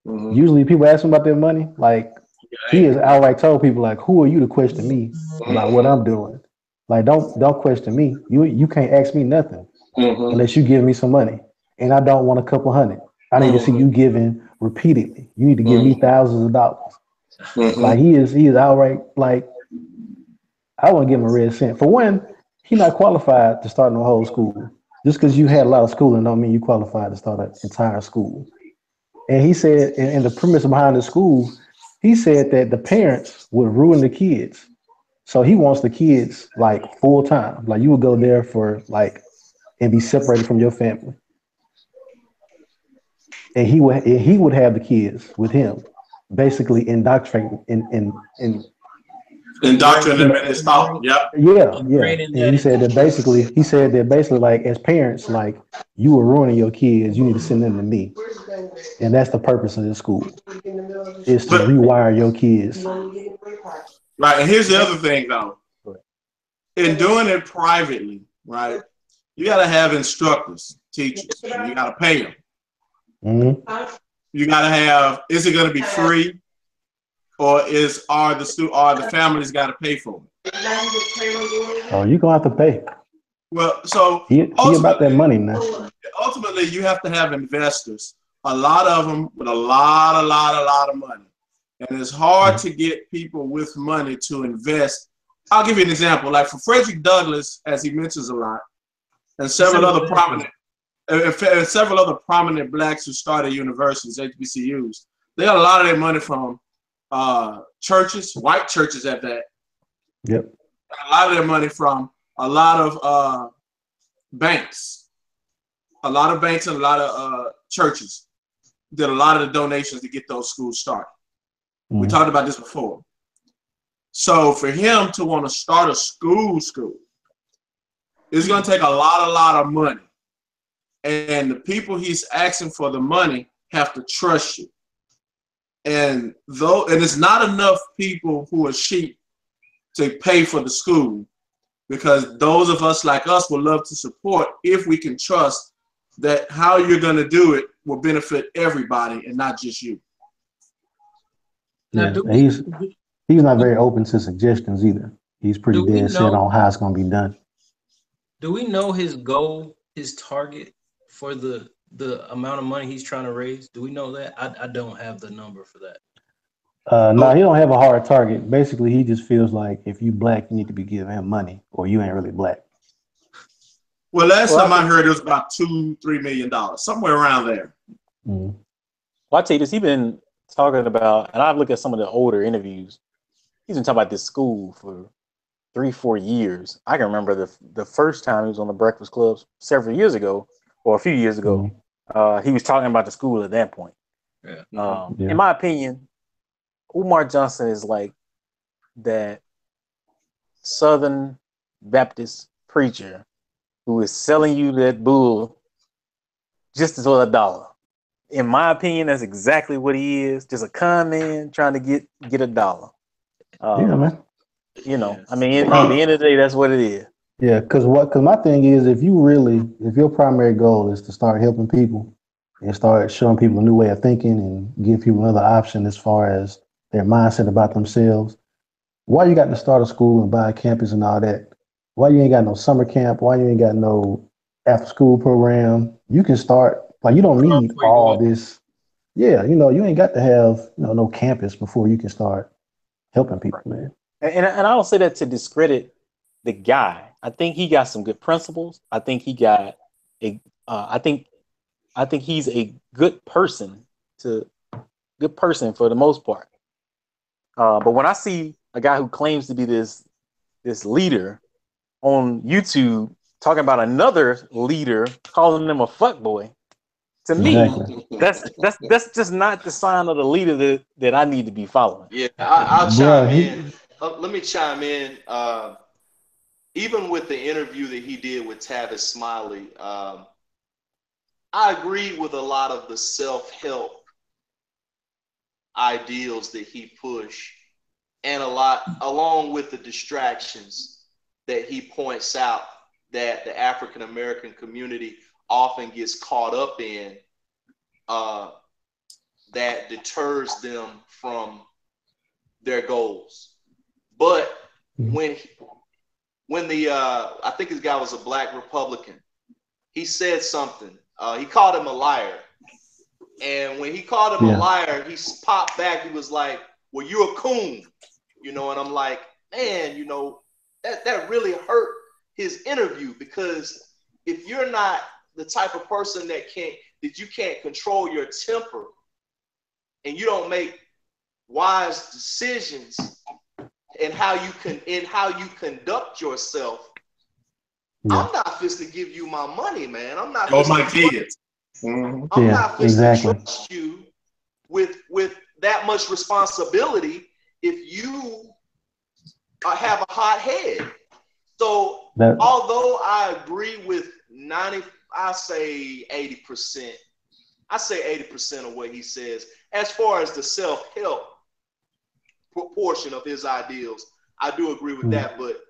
Mm-hmm. Usually people ask him about their money, like he has outright told people, like, who are you to question me about what I'm doing? Like, don't question me. You can't ask me nothing unless you give me some money. And I don't want a couple hundred. I need to see you giving repeatedly. You need to give me thousands of dollars. Like he is outright like, I wouldn't give him a red cent. For one, he's not qualified to start no whole school. Just because you had a lot of schooling don't mean you qualified to start an entire school. And he said, and the premise behind the school, he said that the parents would ruin the kids. So he wants the kids like full time. Like you would go there for like and be separated from your family. And he would have the kids with him, basically indoctrinating indoctrinating them in his thought. Yep. Yeah. And he said that basically like as parents, like you were ruining your kids, you need to send them to me. And that's the purpose of this school, is to rewire your kids. Right. And here's the other thing though. In doing it privately, right, you gotta have instructors, teachers, and you gotta pay them. Mm-hmm. You gotta have, is it gonna be free? Or are the families got to pay for it? Oh, you're gonna have to pay. Well, so he about that money now. Ultimately, you have to have investors. A lot of them with a lot of money, and it's hard to get people with money to invest. I'll give you an example. Like for Frederick Douglass, as he mentions a lot, and several other prominent blacks who started universities, HBCUs, they got a lot of their money from churches, white churches at that. Yep. A lot of their money from a lot of banks. A lot of banks and a lot of churches did a lot of the donations to get those schools started. Mm-hmm. We talked about this before. So for him to want to start a school, it's going to take a lot of money. And the people he's asking for the money have to trust you. And it's not enough people who are sheep to pay for the school, because those of us like us would love to support if we can trust that how you're going to do it will benefit everybody and not just you. Yeah, he's not very open to suggestions either. He's pretty dead set on how it's going to be done. Do we know his goal, his target for the amount of money he's trying to raise? Do we know that? I don't have the number for that. No, he don't have a hard target. Basically, he just feels like if you black, you need to be giving him money, or you ain't really black. Well, last time I heard it was about $2-3 million, somewhere around there. Well, I tell you this, he's been talking about, and I've looked at some of the older interviews. He's been talking about this school for 3-4 years. I can remember the first time he was on the Breakfast Club several years ago, or a few years ago. He was talking about the school at that point. Yeah. In my opinion, Umar Johnson is like that Southern Baptist preacher who is selling you that bull just as well $1. In my opinion, that's exactly what he is. Just a con man trying to get $1. Yeah, man. You know, I mean, at the end of the day, that's what it is. Yeah, because my thing is, if your primary goal is to start helping people and start showing people a new way of thinking and give people another option as far as their mindset about themselves, why you got to start a school and buy a campus and all that? Why you ain't got no summer camp? Why you ain't got no after school program? You can start, like, you don't need all this. Yeah, you ain't got to have no campus before you can start helping people, man. And I don't say that to discredit the guy. I think he got some good principles. I think he got I think he's a good person for the most part. But when I see a guy who claims to be this leader on YouTube talking about another leader, calling them a fuckboy, to me, that's just not the sign of the leader that I need to be following. Yeah, I'll chime in. Let me chime in. Even with the interview that he did with Tavis Smiley, I agree with a lot of the self-help ideals that he pushed, and along with the distractions that he points out that the African American community often gets caught up in, that deters them from their goals. But when the I think his guy was a black Republican, he said something. He called him a liar. And when he called him a liar, he popped back. He was like, well, you're a coon. And I'm like, man, that really hurt his interview, because if you're not the type of person that you can't control your temper and you don't make wise decisions in how you conduct yourself, I'm not supposed to give you my money, man. I'm not supposed my kids. I'm not supposed to trust you with that much responsibility if you have a hot head. So although I agree with 80%, I say 80% of what he says, as far as the self-help proportion of his ideals, I do agree with that, but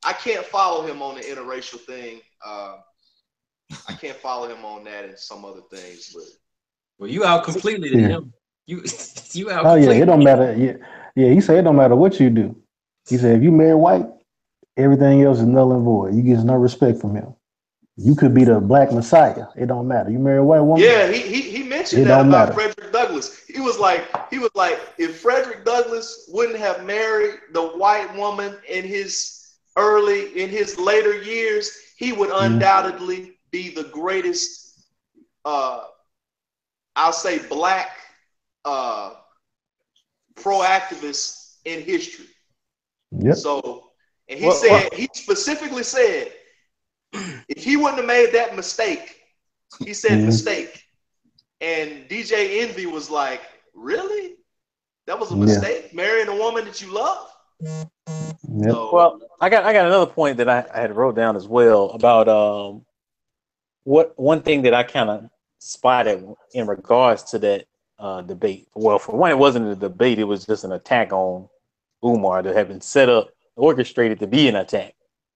I can't follow him on the interracial thing. I can't follow him on that and some other things, but well, you out completely to him. You out. Oh yeah, it don't matter. Yeah. He said it don't matter what you do. He said if you marry white, everything else is null and void. You get no respect from him. You could be the black messiah. It don't matter. You marry a white woman. Yeah, he mentioned that about Frederick Douglass. He was like, if Frederick Douglass wouldn't have married the white woman in his later years, he would undoubtedly be the greatest, I'll say, black pro-activist in history. Yep. So, and he specifically said, if he wouldn't have made that mistake, he said mistake. And DJ Envy was like, really? That was a mistake? Marrying a woman that you love? Yep. So, well, I got another point that I had wrote down as well about one thing that I kind of spotted in regards to that debate. Well, for one, it wasn't a debate, it was just an attack on Umar that had been set up, orchestrated to be an attack.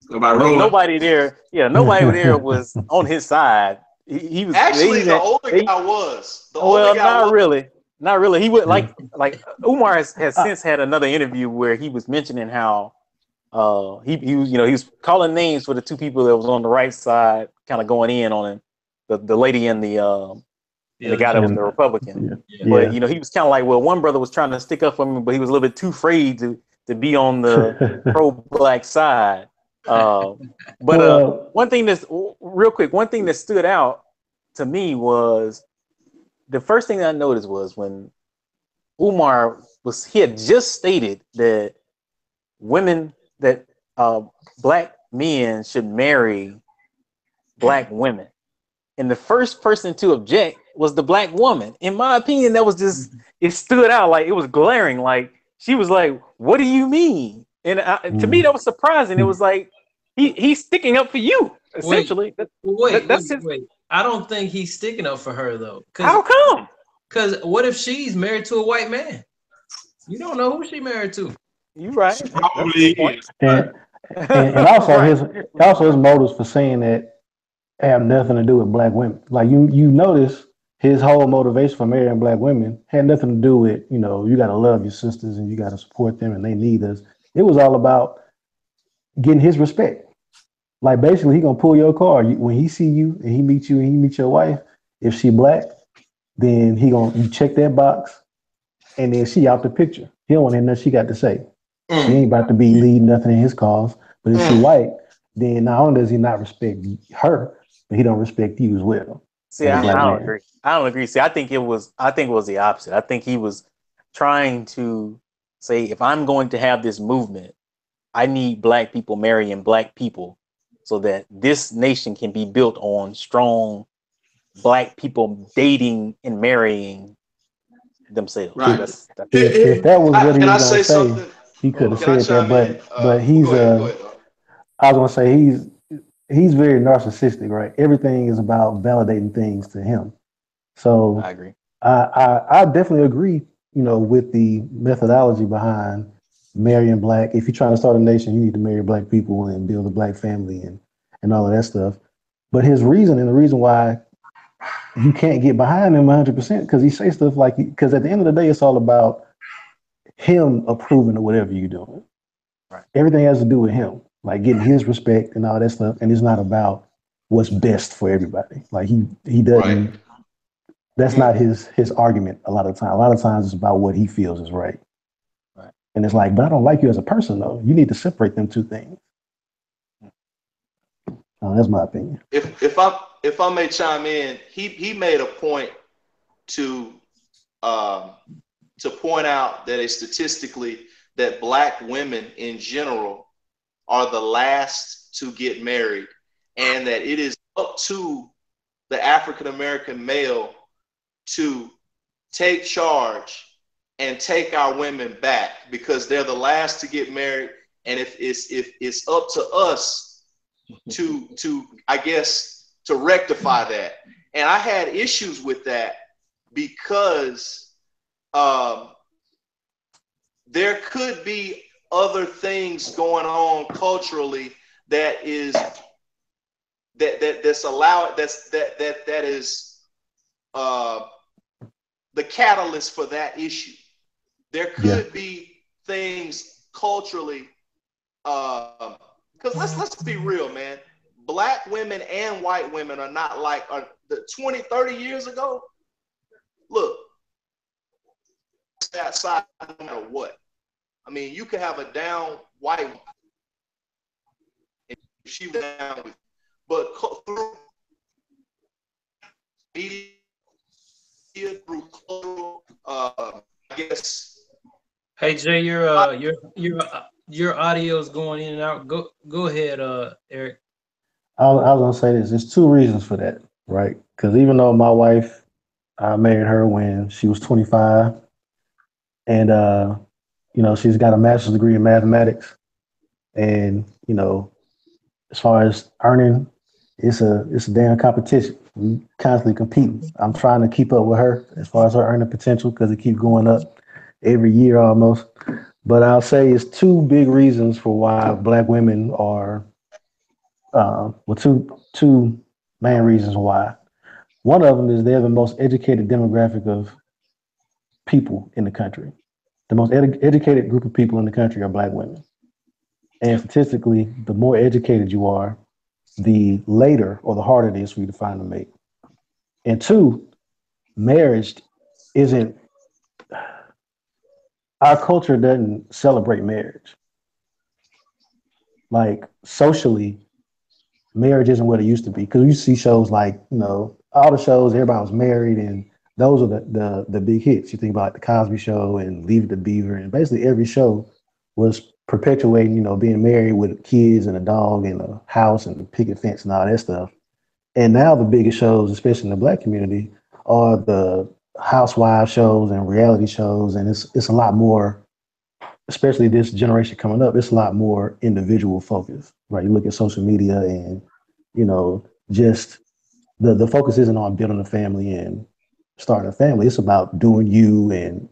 Nobody there was on his side. He was actually the older guy was. Not really. He would like Umar has since had another interview where he was mentioning how He was, he was calling names for the two people that was on the right side, kind of going in on him, the lady and the guy that was the Republican. Yeah. But he was kind of like, well, one brother was trying to stick up for me, but he was a little bit too afraid to be on the pro-black side. One thing that's real quick, one thing that stood out to me was the first thing I noticed was when Umar he had just stated that black men should marry black women. And the first person to object was the black woman. In my opinion, that was just, it stood out like it was glaring. Like she was like, what do you mean? And to me, that was surprising. It was like, he's sticking up for you, essentially. Wait. I don't think he's sticking up for her, though. How come? Because what if she's married to a white man? You don't know who she married to. You're right. Probably is. And also his motives for saying that have nothing to do with black women. Like you notice his whole motivation for marrying black women had nothing to do with, you got to love your sisters and you got to support them and they need us. It was all about getting his respect. Like basically he gonna pull your car when he see you and he meet you and he meet your wife. If she black, then you check that box and then she out the picture. He don't want to hear nothing she got to say. She ain't about to be leading nothing in his cause. But if she white, then not only does he not respect her, but he don't respect you as well. See, I don't agree. I don't agree. See, I think it was the opposite. I think he was trying to say, if I'm going to have this movement, I need black people marrying black people so that this nation can be built on strong black people dating and marrying themselves. Right. If that was what he was going to say, something? he could have said that. But he's I was going to say he's very narcissistic, right? Everything is about validating things to him. So I agree. I definitely agree, with the methodology behind marrying black. If you're trying to start a nation, you need to marry black people and build a black family and all of that stuff. But his reason and the reason why you can't get behind him 100% because he say stuff like, because at the end of the day, it's all about him approving of whatever you're doing. Right. Everything has to do with him, like getting his respect and all that stuff. And it's not about what's best for everybody. Like he doesn't. Right. That's not his argument. A lot of times. A lot of times it's about what he feels is right. Right. And it's like, but I don't like you as a person, though. You need to separate them two things. That's my opinion. If I may chime in, he made a point to point out that statistically that black women in general are the last to get married, and that it is up to the African American male to take charge and take our women back because they're the last to get married, and if it's up to us to I guess to rectify that. And I had issues with that because there could be other things going on culturally that is the catalyst for that issue. There could be things culturally because let's be real, man. Black women and white women are not like the 20, 30 years ago. Look, that side no matter what. I mean, you could have a down white woman and she was down with, but through media, through cultural, I guess. Hey Jay, your audio is going in and out. Go ahead, Eric. I was gonna say this. There's two reasons for that, right? Because even though my wife, I married her when she was 25, and she's got a master's degree in mathematics, and as far as earning, it's a damn competition. We constantly competing. I'm trying to keep up with her as far as her earning potential because it keeps going up every year almost. But I'll say it's two big reasons for why black women are, two main reasons why. One of them is they're the most educated demographic of people in the country. The most educated group of people in the country are black women. And statistically, the more educated you are, the later or the harder it is for you to find a mate. And two, marriage isn't, our culture doesn't celebrate marriage. Like socially, marriage isn't what it used to be. Because you see shows like, all the shows, everybody was married, and those are the big hits. You think about like the Cosby Show and Leave It to Beaver, and basically every show was perpetuating, being married with kids and a dog and a house and a picket fence and all that stuff. And now the biggest shows, especially in the black community, are the housewife shows and reality shows, and it's a lot more, especially this generation coming up, it's a lot more individual focused, right? You look at social media and, just the focus isn't on building a family and starting a family. It's about doing you and,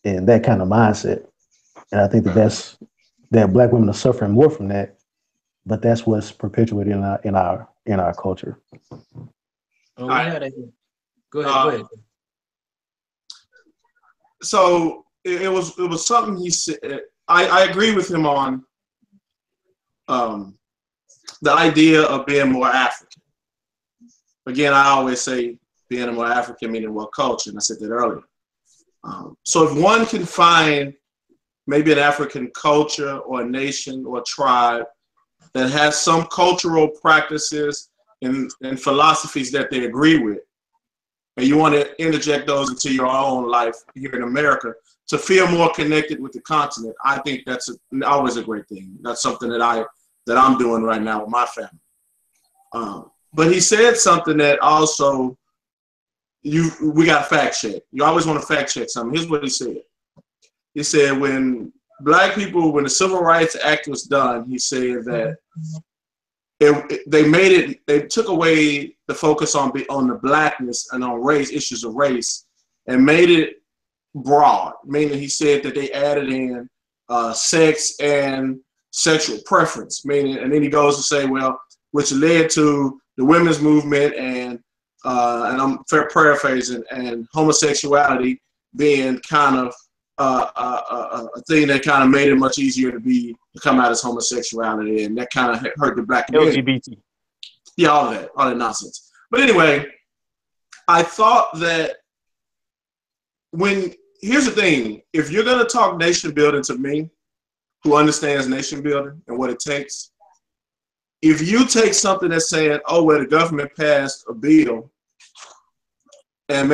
and that kind of mindset. And I think that black women are suffering more from that, but that's what's perpetuated in our culture. Oh, Go ahead. So it was something he said. I agree with him on the idea of being more African. Again, I always say being a more African meaning what culture, and I said that earlier. So if one can find maybe an African culture or a nation or a tribe that has some cultural practices and philosophies that they agree with, and you want to interject those into your own life here in America to feel more connected with the continent, I think that's always a great thing. That's something that I'm doing right now with my family. But he said something that also we got to fact check. You always want to fact check something. Here's what he said. He said when the Civil Rights Act was done, he said that they took away the focus on the blackness and on race, issues of race, and made it broad. Meaning, he said that they added in sex and sexual preference. Meaning, and then he goes to say, well, which led to the women's movement and I'm paraphrasing, and homosexuality being kind of a thing that kind of made it much easier to come out as homosexuality, and that kind of hurt the black community. LGBT. Yeah, all that nonsense. But anyway, I thought that here's the thing, if you're going to talk nation building to me, who understands nation building and what it takes, if you take something that's saying, oh, well, the government passed a bill and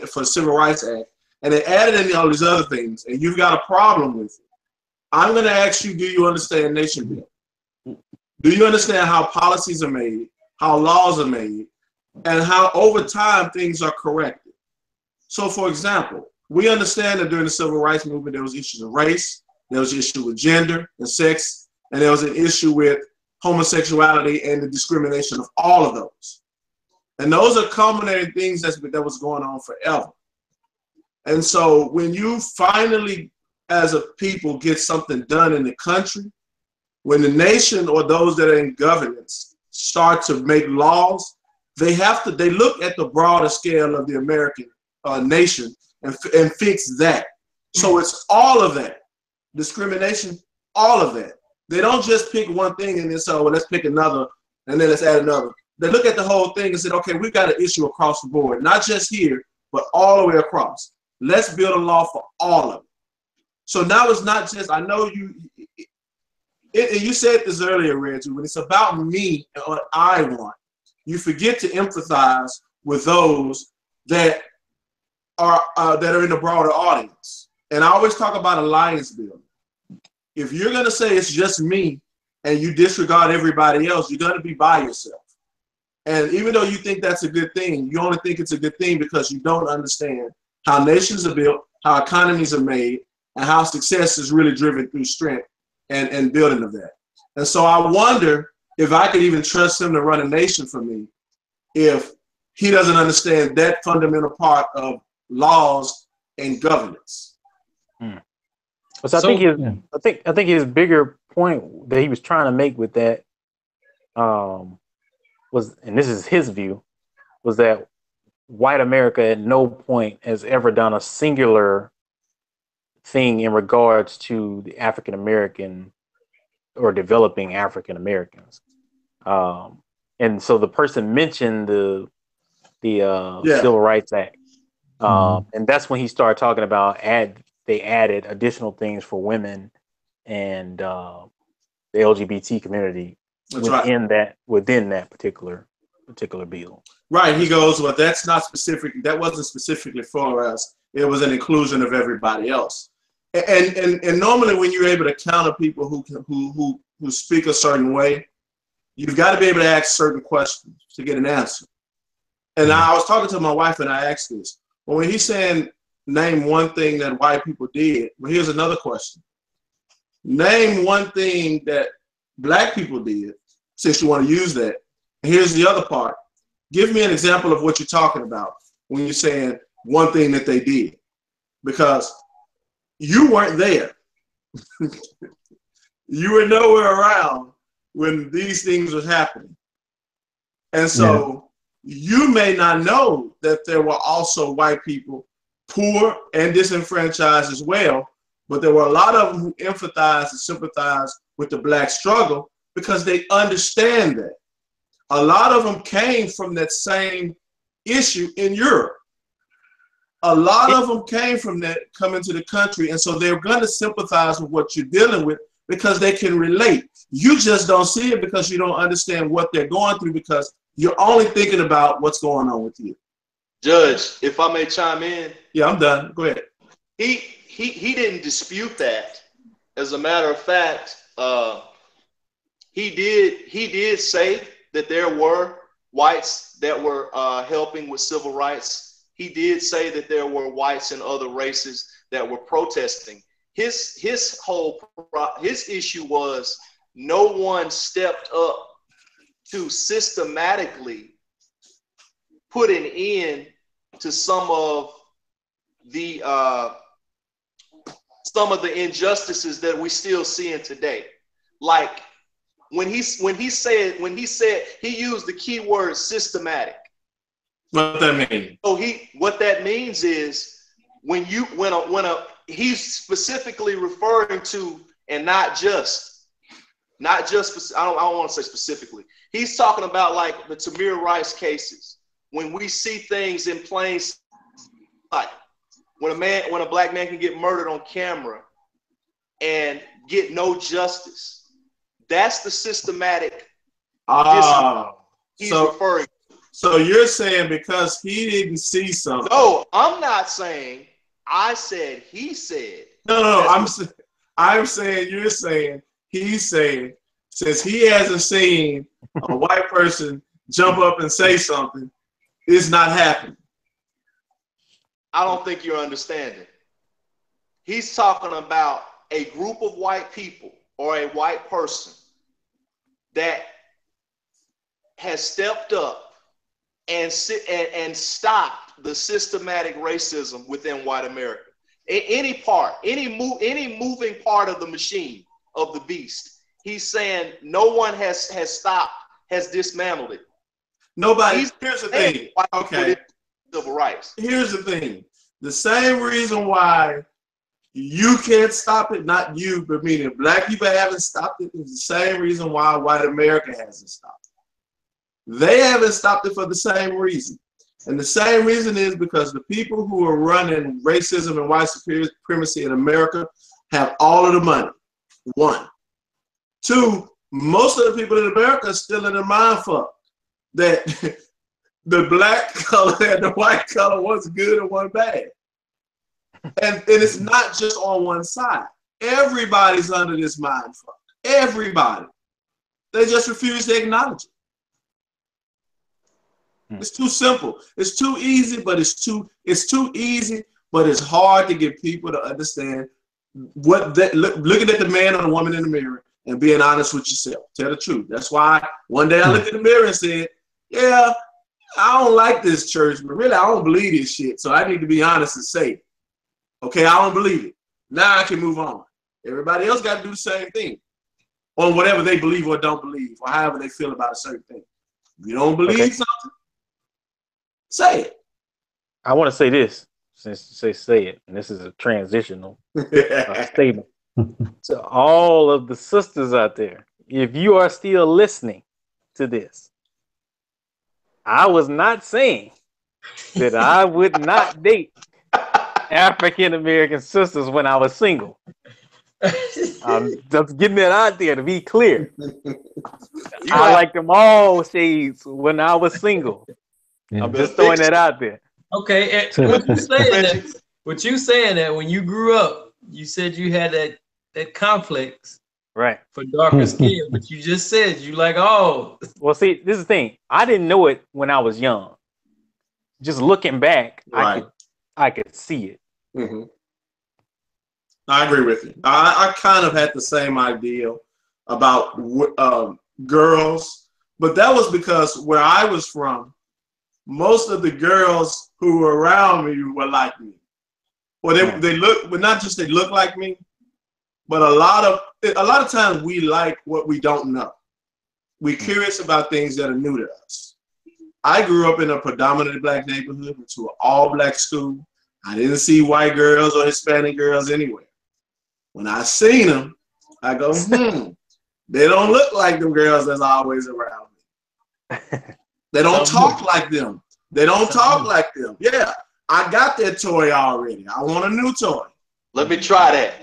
for the Civil Rights Act, and they added in all these other things, and you've got a problem with it, I'm going to ask you, do you understand nation building? Do you understand how policies are made, how laws are made, and how over time things are corrected? So, for example, we understand that during the Civil Rights Movement, there was issues of race, there was an issue with gender and sex, and there was an issue with homosexuality and the discrimination of all of those. And those are culminating things that was going on forever. And so when you finally, as a people, get something done in the country, when the nation or those that are in governance start to make laws, they look at the broader scale of the American nation and fix that. So it's all of that. Discrimination, all of that. They don't just pick one thing and then say, well, let's pick another and then let's add another. They look at the whole thing and said, okay, we've got an issue across the board, not just here, but all the way across. Let's build a law for all of it. So now it's not just, I know you said this earlier, Reggie, when it's about me and what I want, you forget to empathize with those that are in the broader audience. And I always talk about alliance building. If you're going to say it's just me and you disregard everybody else, you're going to be by yourself. And even though you think that's a good thing, you only think it's a good thing because you don't understand how nations are built, how economies are made, and how success is really driven through strength and building of that. And so I wonder if I could even trust him to run a nation for me if he doesn't understand that fundamental part of laws and governance. So I think his bigger point that he was trying to make with that was, and this is his view, was that white America at no point has ever done a singular thing in regards to the African American or developing African Americans. And so the person mentioned the Civil Rights Act. And that's when he started talking about they added additional things for women and the LGBT community within that particular bill. Right. He goes, well, that's not specific. That wasn't specifically for us. It was an inclusion of everybody else. And normally when you're able to counter people who speak a certain way, you've got to be able to ask certain questions to get an answer. And I was talking to my wife and I asked this. Well, when he's saying name one thing that white people did, well, here's another question. Name one thing that black people did, since you want to use that. And here's the other part. Give me an example of what you're talking about when you're saying one thing that they did. Because you weren't there. You were nowhere around when these things was happening. And so you may not know that there were also white people, poor and disenfranchised as well, but there were a lot of them who empathized and sympathized with the black struggle because they understand that. A lot of them came from that same issue in Europe. A lot of them came from that coming to the country, and so they're going to sympathize with what you're dealing with because they can relate. You just don't see it because you don't understand what they're going through because you're only thinking about what's going on with you. Judge, if I may chime in. Yeah, I'm done. Go ahead. He didn't dispute that. As a matter of fact, he did say that there were whites that were helping with civil rights. He did say that there were whites and other races that were protesting. His issue was no one stepped up to systematically put an end to some of the injustices that we still seeing today. Like when he said he used the key word systematic. What that mean? So what that means is he's specifically referring to, and not just I don't want to say specifically. He's talking about like the Tamir Rice cases. When we see things in plain sight, when a black man can get murdered on camera and get no justice, that's the systematic he's referring to. So you're saying because he didn't see something? No, I'm not saying. I said he said. No. I'm saying you're saying he's saying since he hasn't seen a white person jump up and say something, it's not happening. I don't think you're understanding. He's talking about a group of white people or a white person that has stepped up and stopped the systematic racism within white America. Any moving part of the machine, of the beast, he's saying no one has stopped, has dismantled it. Nobody. Here's the thing. Okay. Civil rights. Here's the thing. The same reason why you can't stop it, not you, but meaning black people haven't stopped it, is the same reason why white America hasn't stopped it. They haven't stopped it for the same reason. And the same reason is because the people who are running racism and white supremacy in America have all of the money. One. Two, most of the people in America are still in their mind fuck that the black color and the white color was good and one bad. And it's not just on one side. Everybody's under this mind fuck. Everybody. They just refuse to acknowledge it. It's too simple. It's too easy, but it's too easy, but it's hard to get people to understand looking at the man or the woman in the mirror and being honest with yourself. Tell the truth. That's why one day I looked in the mirror and said, yeah, I don't like this church, but really I don't believe this shit. So I need to be honest and say, okay, I don't believe it. Now I can move on. Everybody else got to do the same thing on whatever they believe or don't believe or however they feel about a certain thing. If you don't believe something, say it. I want to say this, since you say it, and this is a transitional statement. To all of the sisters out there, if you are still listening to this, I was not saying that I would not date African American sisters when I was single. I'm just getting that out there to be clear. I like them all shades when I was single. Yeah. I'm just throwing that out there. Okay, and what you saying that when you grew up, you said you had that complex Right. for darker skin, but you just said you like, oh. Well, see, this is the thing. I didn't know it when I was young. Just looking back, Right. I could see it. Mm-hmm. I agree with you. I kind of had the same idea about girls, but that was because where I was from, most of the girls who were around me were like me. Well, they look, but not just they look like me, but a lot of times we like what we don't know. We're curious about things that are new to us. I grew up in a predominantly black neighborhood, went to an all-black school. I didn't see white girls or Hispanic girls anywhere. When I seen them, I go, they don't look like them girls that's always around me. They don't talk like them. They don't talk like them. Yeah, I got that toy already. I want a new toy. Let me try that.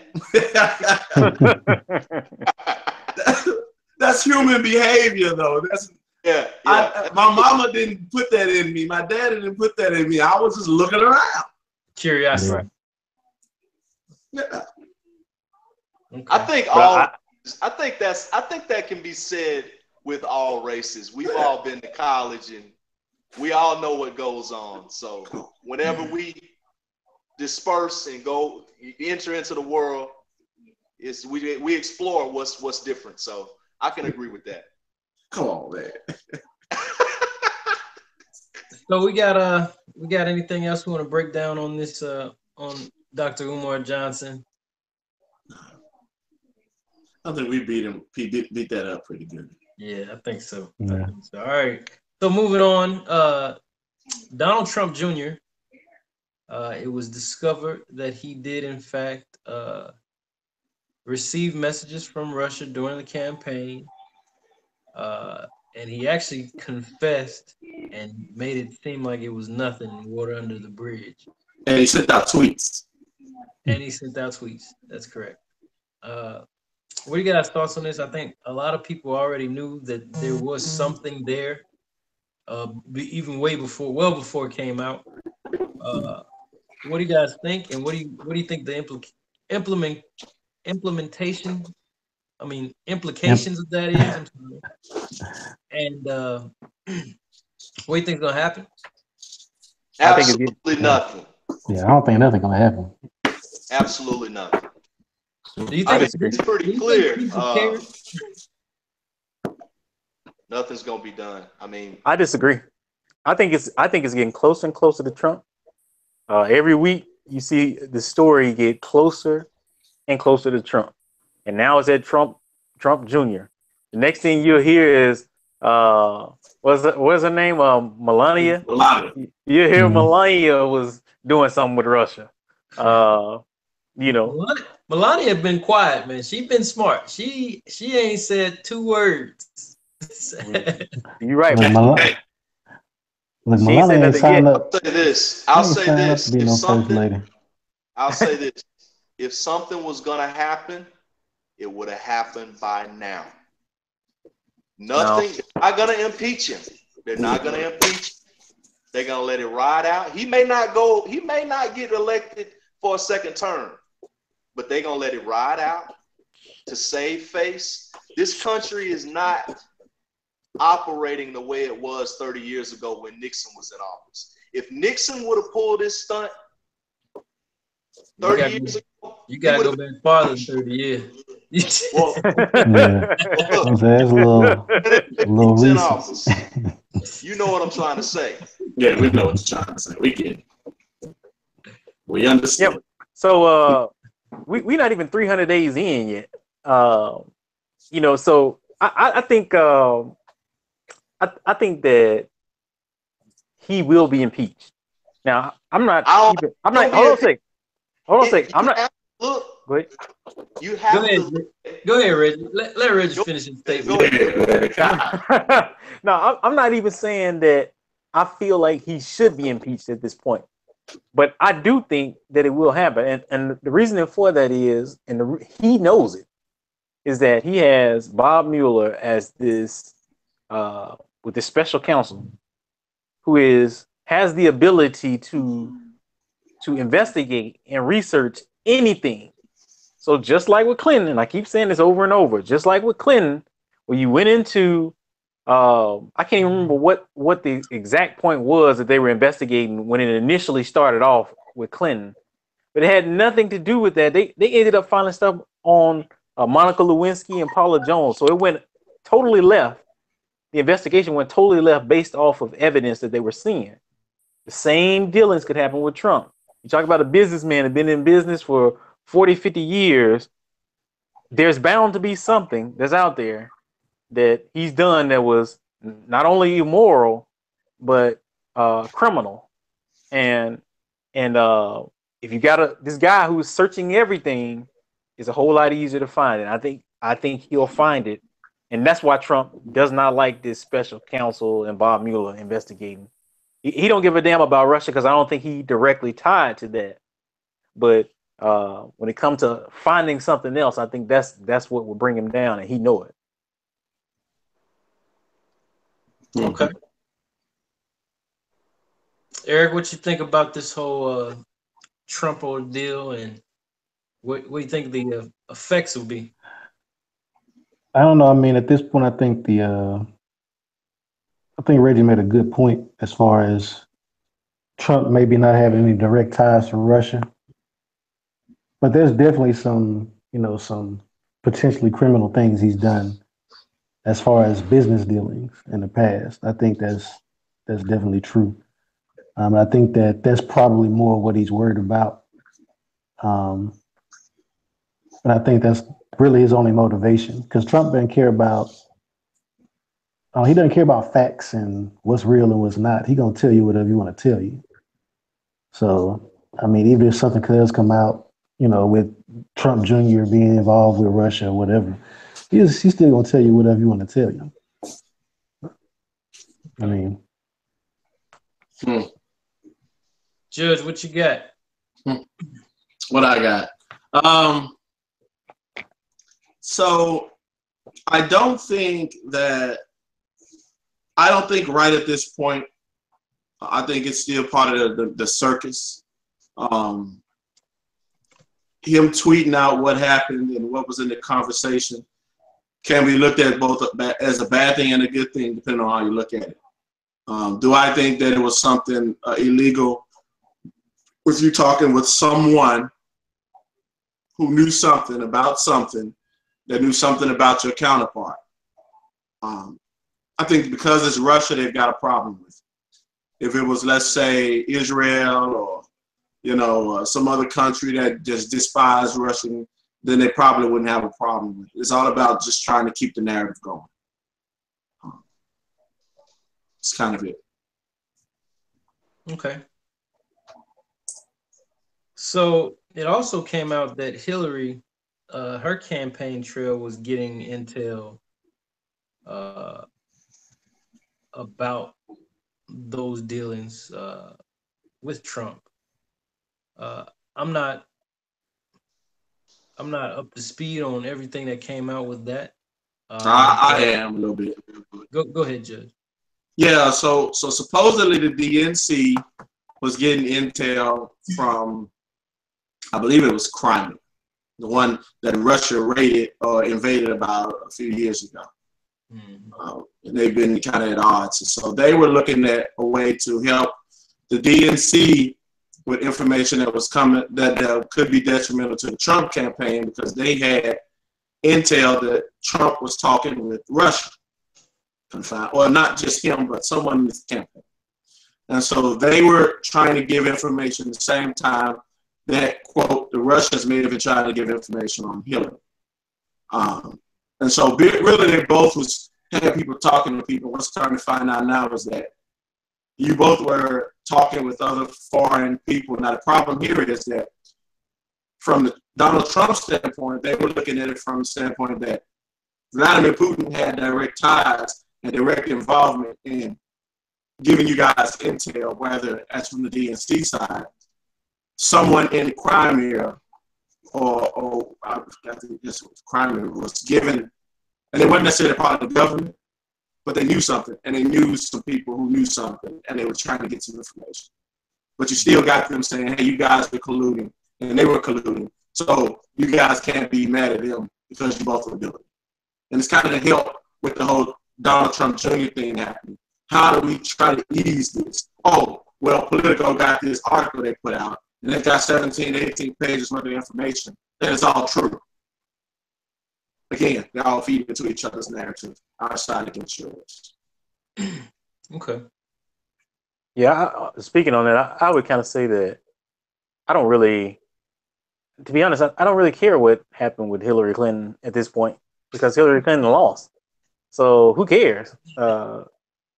That's human behavior, though. Yeah. My mama didn't put that in me. My dad didn't put that in me. I was just looking around. Curiosity. Yeah. Okay. I think that can be said with all races. We've all been to college and we all know what goes on. So whenever we disperse and go enter into the world, we explore what's different. So I can agree with that. Come on, man. So we got anything else we want to break down on this on Dr. Umar Johnson? I think we beat that up pretty good. Yeah, I think so. Yeah. All right. So moving on, Donald Trump Jr. It was discovered that he did in fact receive messages from Russia during the campaign, and he actually confessed and made it seem like it was nothing, water under the bridge. And he sent out tweets. That's correct. What do you guys' thoughts on this? I think a lot of people already knew that there was something there, even well before it came out. What do you guys think? And what do you think the implications of that is? I'm sorry. And what do you think is gonna happen? Absolutely nothing. Yeah, I don't think nothing gonna happen. Absolutely nothing. Do you think it's pretty clear? Nothing's gonna be done. I mean, I disagree. I think it's getting closer and closer to Trump. Every week you see the story get closer and closer to Trump, and now it's at Trump Jr. The next thing you'll hear is what's her name? Melania. You hear Melania was doing something with Russia. Melania been quiet, man. She been smart. She ain't said 2 words. You're right, man. Look, Melania signed up. I'll say this. I'll say this. If something was gonna happen, it would have happened by now. Nothing. They're not gonna impeach him. They're not gonna impeach him. They're gonna let it ride out. He may not get elected for a second term, but they're gonna let it ride out to save face. This country is not operating the way it was 30 years ago when Nixon was in office. If Nixon would have pulled this stunt 30 years ago, you gotta go back farther than 30 years. Well, That's a little recent. You know what I'm trying to say. Yeah, we know what you're trying to say. We get it. We understand. Yep. So we're not even 300 days in yet. So I think I think that he will be impeached. Now I'm not. Hold on a sec. I'm not. Look, But You have to. Go ahead, Reggie. Let Reggie finish his statement. No, I'm not even saying that I feel like he should be impeached at this point. But I do think that it will happen. And the reasoning for that is, and he knows it, is that he has Bob Mueller as this, with this special counsel who has the ability to investigate and research anything. So just like with Clinton, and I keep saying this over and over, just like with Clinton, when you went into, I can't even remember what the exact point was that they were investigating when it initially started off with Clinton, but it had nothing to do with that. They ended up finding stuff on Monica Lewinsky and Paula Jones, so it went totally left. The investigation went totally left based off of evidence that they were seeing. The same dealings could happen with Trump. You talk about a businessman who's been in business for 40, 50 years. There's bound to be something that's out there that he's done that was not only immoral, but criminal. And if you got this guy who's searching everything, it's a whole lot easier to find it. I think he'll find it. And that's why Trump does not like this special counsel and Bob Mueller investigating. He don't give a damn about Russia because I don't think he directly tied to that. But when it comes to finding something else, I think that's what will bring him down, and he know it. Okay. Eric, what you think about this whole Trump ordeal, and what do you think the effects will be? I don't know. I mean, at this point, I think Reggie made a good point as far as Trump maybe not having any direct ties to Russia, but there's definitely some potentially criminal things he's done as far as business dealings in the past. I think that's definitely true. I think that's probably more what he's worried about. And I think that's really his only motivation, because Trump doesn't care about facts and what's real and what's not. He's going to tell you whatever you want to tell you. So, I mean, even if something does come out, with Trump Jr. being involved with Russia or whatever, he's still going to tell you whatever you want to tell you. I mean. Judge, what you got? What I got? So I don't think right at this point, I think it's still part of the circus. Him tweeting out what happened and what was in the conversation can be looked at both as a bad thing and a good thing, depending on how you look at it. Do I think that it was something illegal with you talking with someone who knew something about something that knew something about your counterpart? I think because it's Russia, they've got a problem with it. If it was, let's say, Israel or some other country that just despised Russian, then they probably wouldn't have a problem with it. It's all about just trying to keep the narrative going. It's kind of it. Okay. So it also came out that Hillary, her campaign trail was getting intel about those dealings with Trump. I'm not up to speed on everything that came out with that. I am a little bit. Go ahead, Judge. Yeah, so supposedly the DNC was getting intel from, I believe it was Crimea, the one that Russia raided or invaded about a few years ago. And they've been kind of at odds. And so they were looking at a way to help the DNC with information that was coming that could be detrimental to the Trump campaign, because they had intel that Trump was talking with Russia. Or not just him, but someone in his campaign. And so they were trying to give information at the same time that, quote, the Russians may have been trying to give information on Hillary. And so really they both had people talking to people. What's starting to find out now is that you both were talking with other foreign people. Now the problem here is that from the Donald Trump standpoint, they were looking at it from the standpoint that Vladimir Putin had direct ties and direct involvement in giving you guys intel, whether that's from the DNC side, someone in Crimea, or I think this was Crimea was given, and they weren't necessarily part of the government, but they knew something, and they knew some people who knew something, and they were trying to get some information. But you still got them saying, hey, you guys are colluding, and they were colluding. So you guys can't be mad at them because you both were doing it. And it's kind of to help with the whole Donald Trump Jr. thing happening. How do we try to ease this? Oh, well, Politico got this article they put out, and it got 17, 18 pages worth of information. And it's all true. Again, they all feed into each other's narrative. Our side against yours. Okay. Yeah, speaking on that, I would kind of say that I don't really, to be honest, I don't really care what happened with Hillary Clinton at this point because Hillary Clinton lost. So who cares? I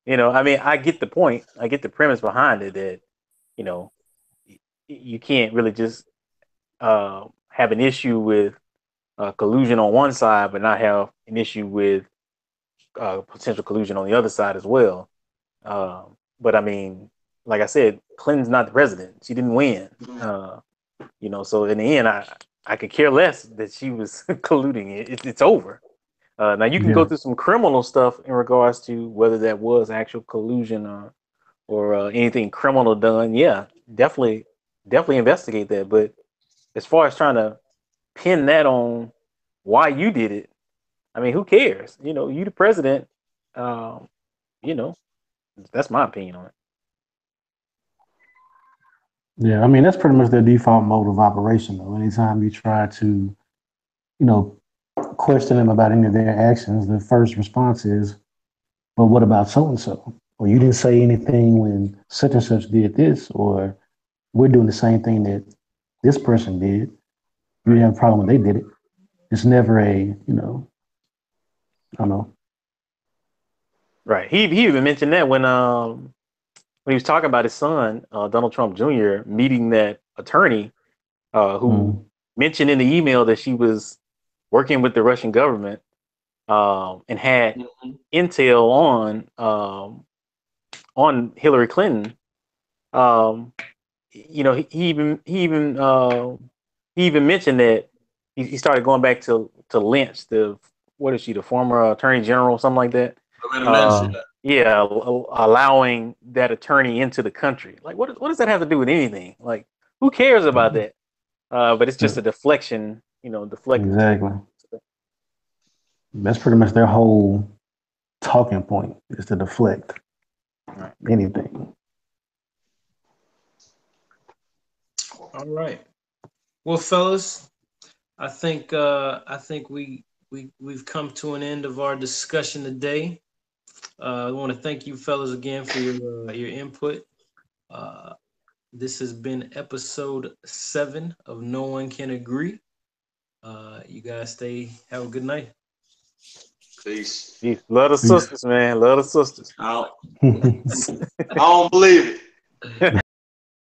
mean, I get the point. I get the premise behind it that, you can't really just have an issue with collusion on one side, but not have an issue with potential collusion on the other side as well. But I mean, like I said, Clinton's not the president. She didn't win. So in the end, I could care less that she was colluding. It's over. Now you can go through some criminal stuff in regards to whether that was actual collusion or anything criminal done. Yeah, definitely investigate that. But as far as trying to pin that on why you did it, I mean, who cares? You the president. That's my opinion on it. Yeah, I mean, that's pretty much their default mode of operation, though. Anytime you try to, question them about any of their actions, the first response is, well, what about so-and-so? Or you didn't say anything when such and such did this, or we're doing the same thing that this person did. You didn't have a problem when they did it. It's never I don't know. Right. He even mentioned that when he was talking about his son, Donald Trump Jr., meeting that attorney who mentioned in the email that she was working with the Russian government and had intel on Hillary Clinton. He even mentioned that he started going back to Lynch, the former attorney general, something like that. Allowing that attorney into the country. Like, what does that have to do with anything? Like, who cares about that? But it's just a deflection, deflecting. Exactly. That's pretty much their whole talking point, is to deflect anything. All right. Well, fellas, I think we've come to an end of our discussion today. I want to thank you fellas again for your input. This has been episode 7 of No One Can Agree. You guys have a good night. Peace. Love the sisters, man. Love the sisters. I don't believe it.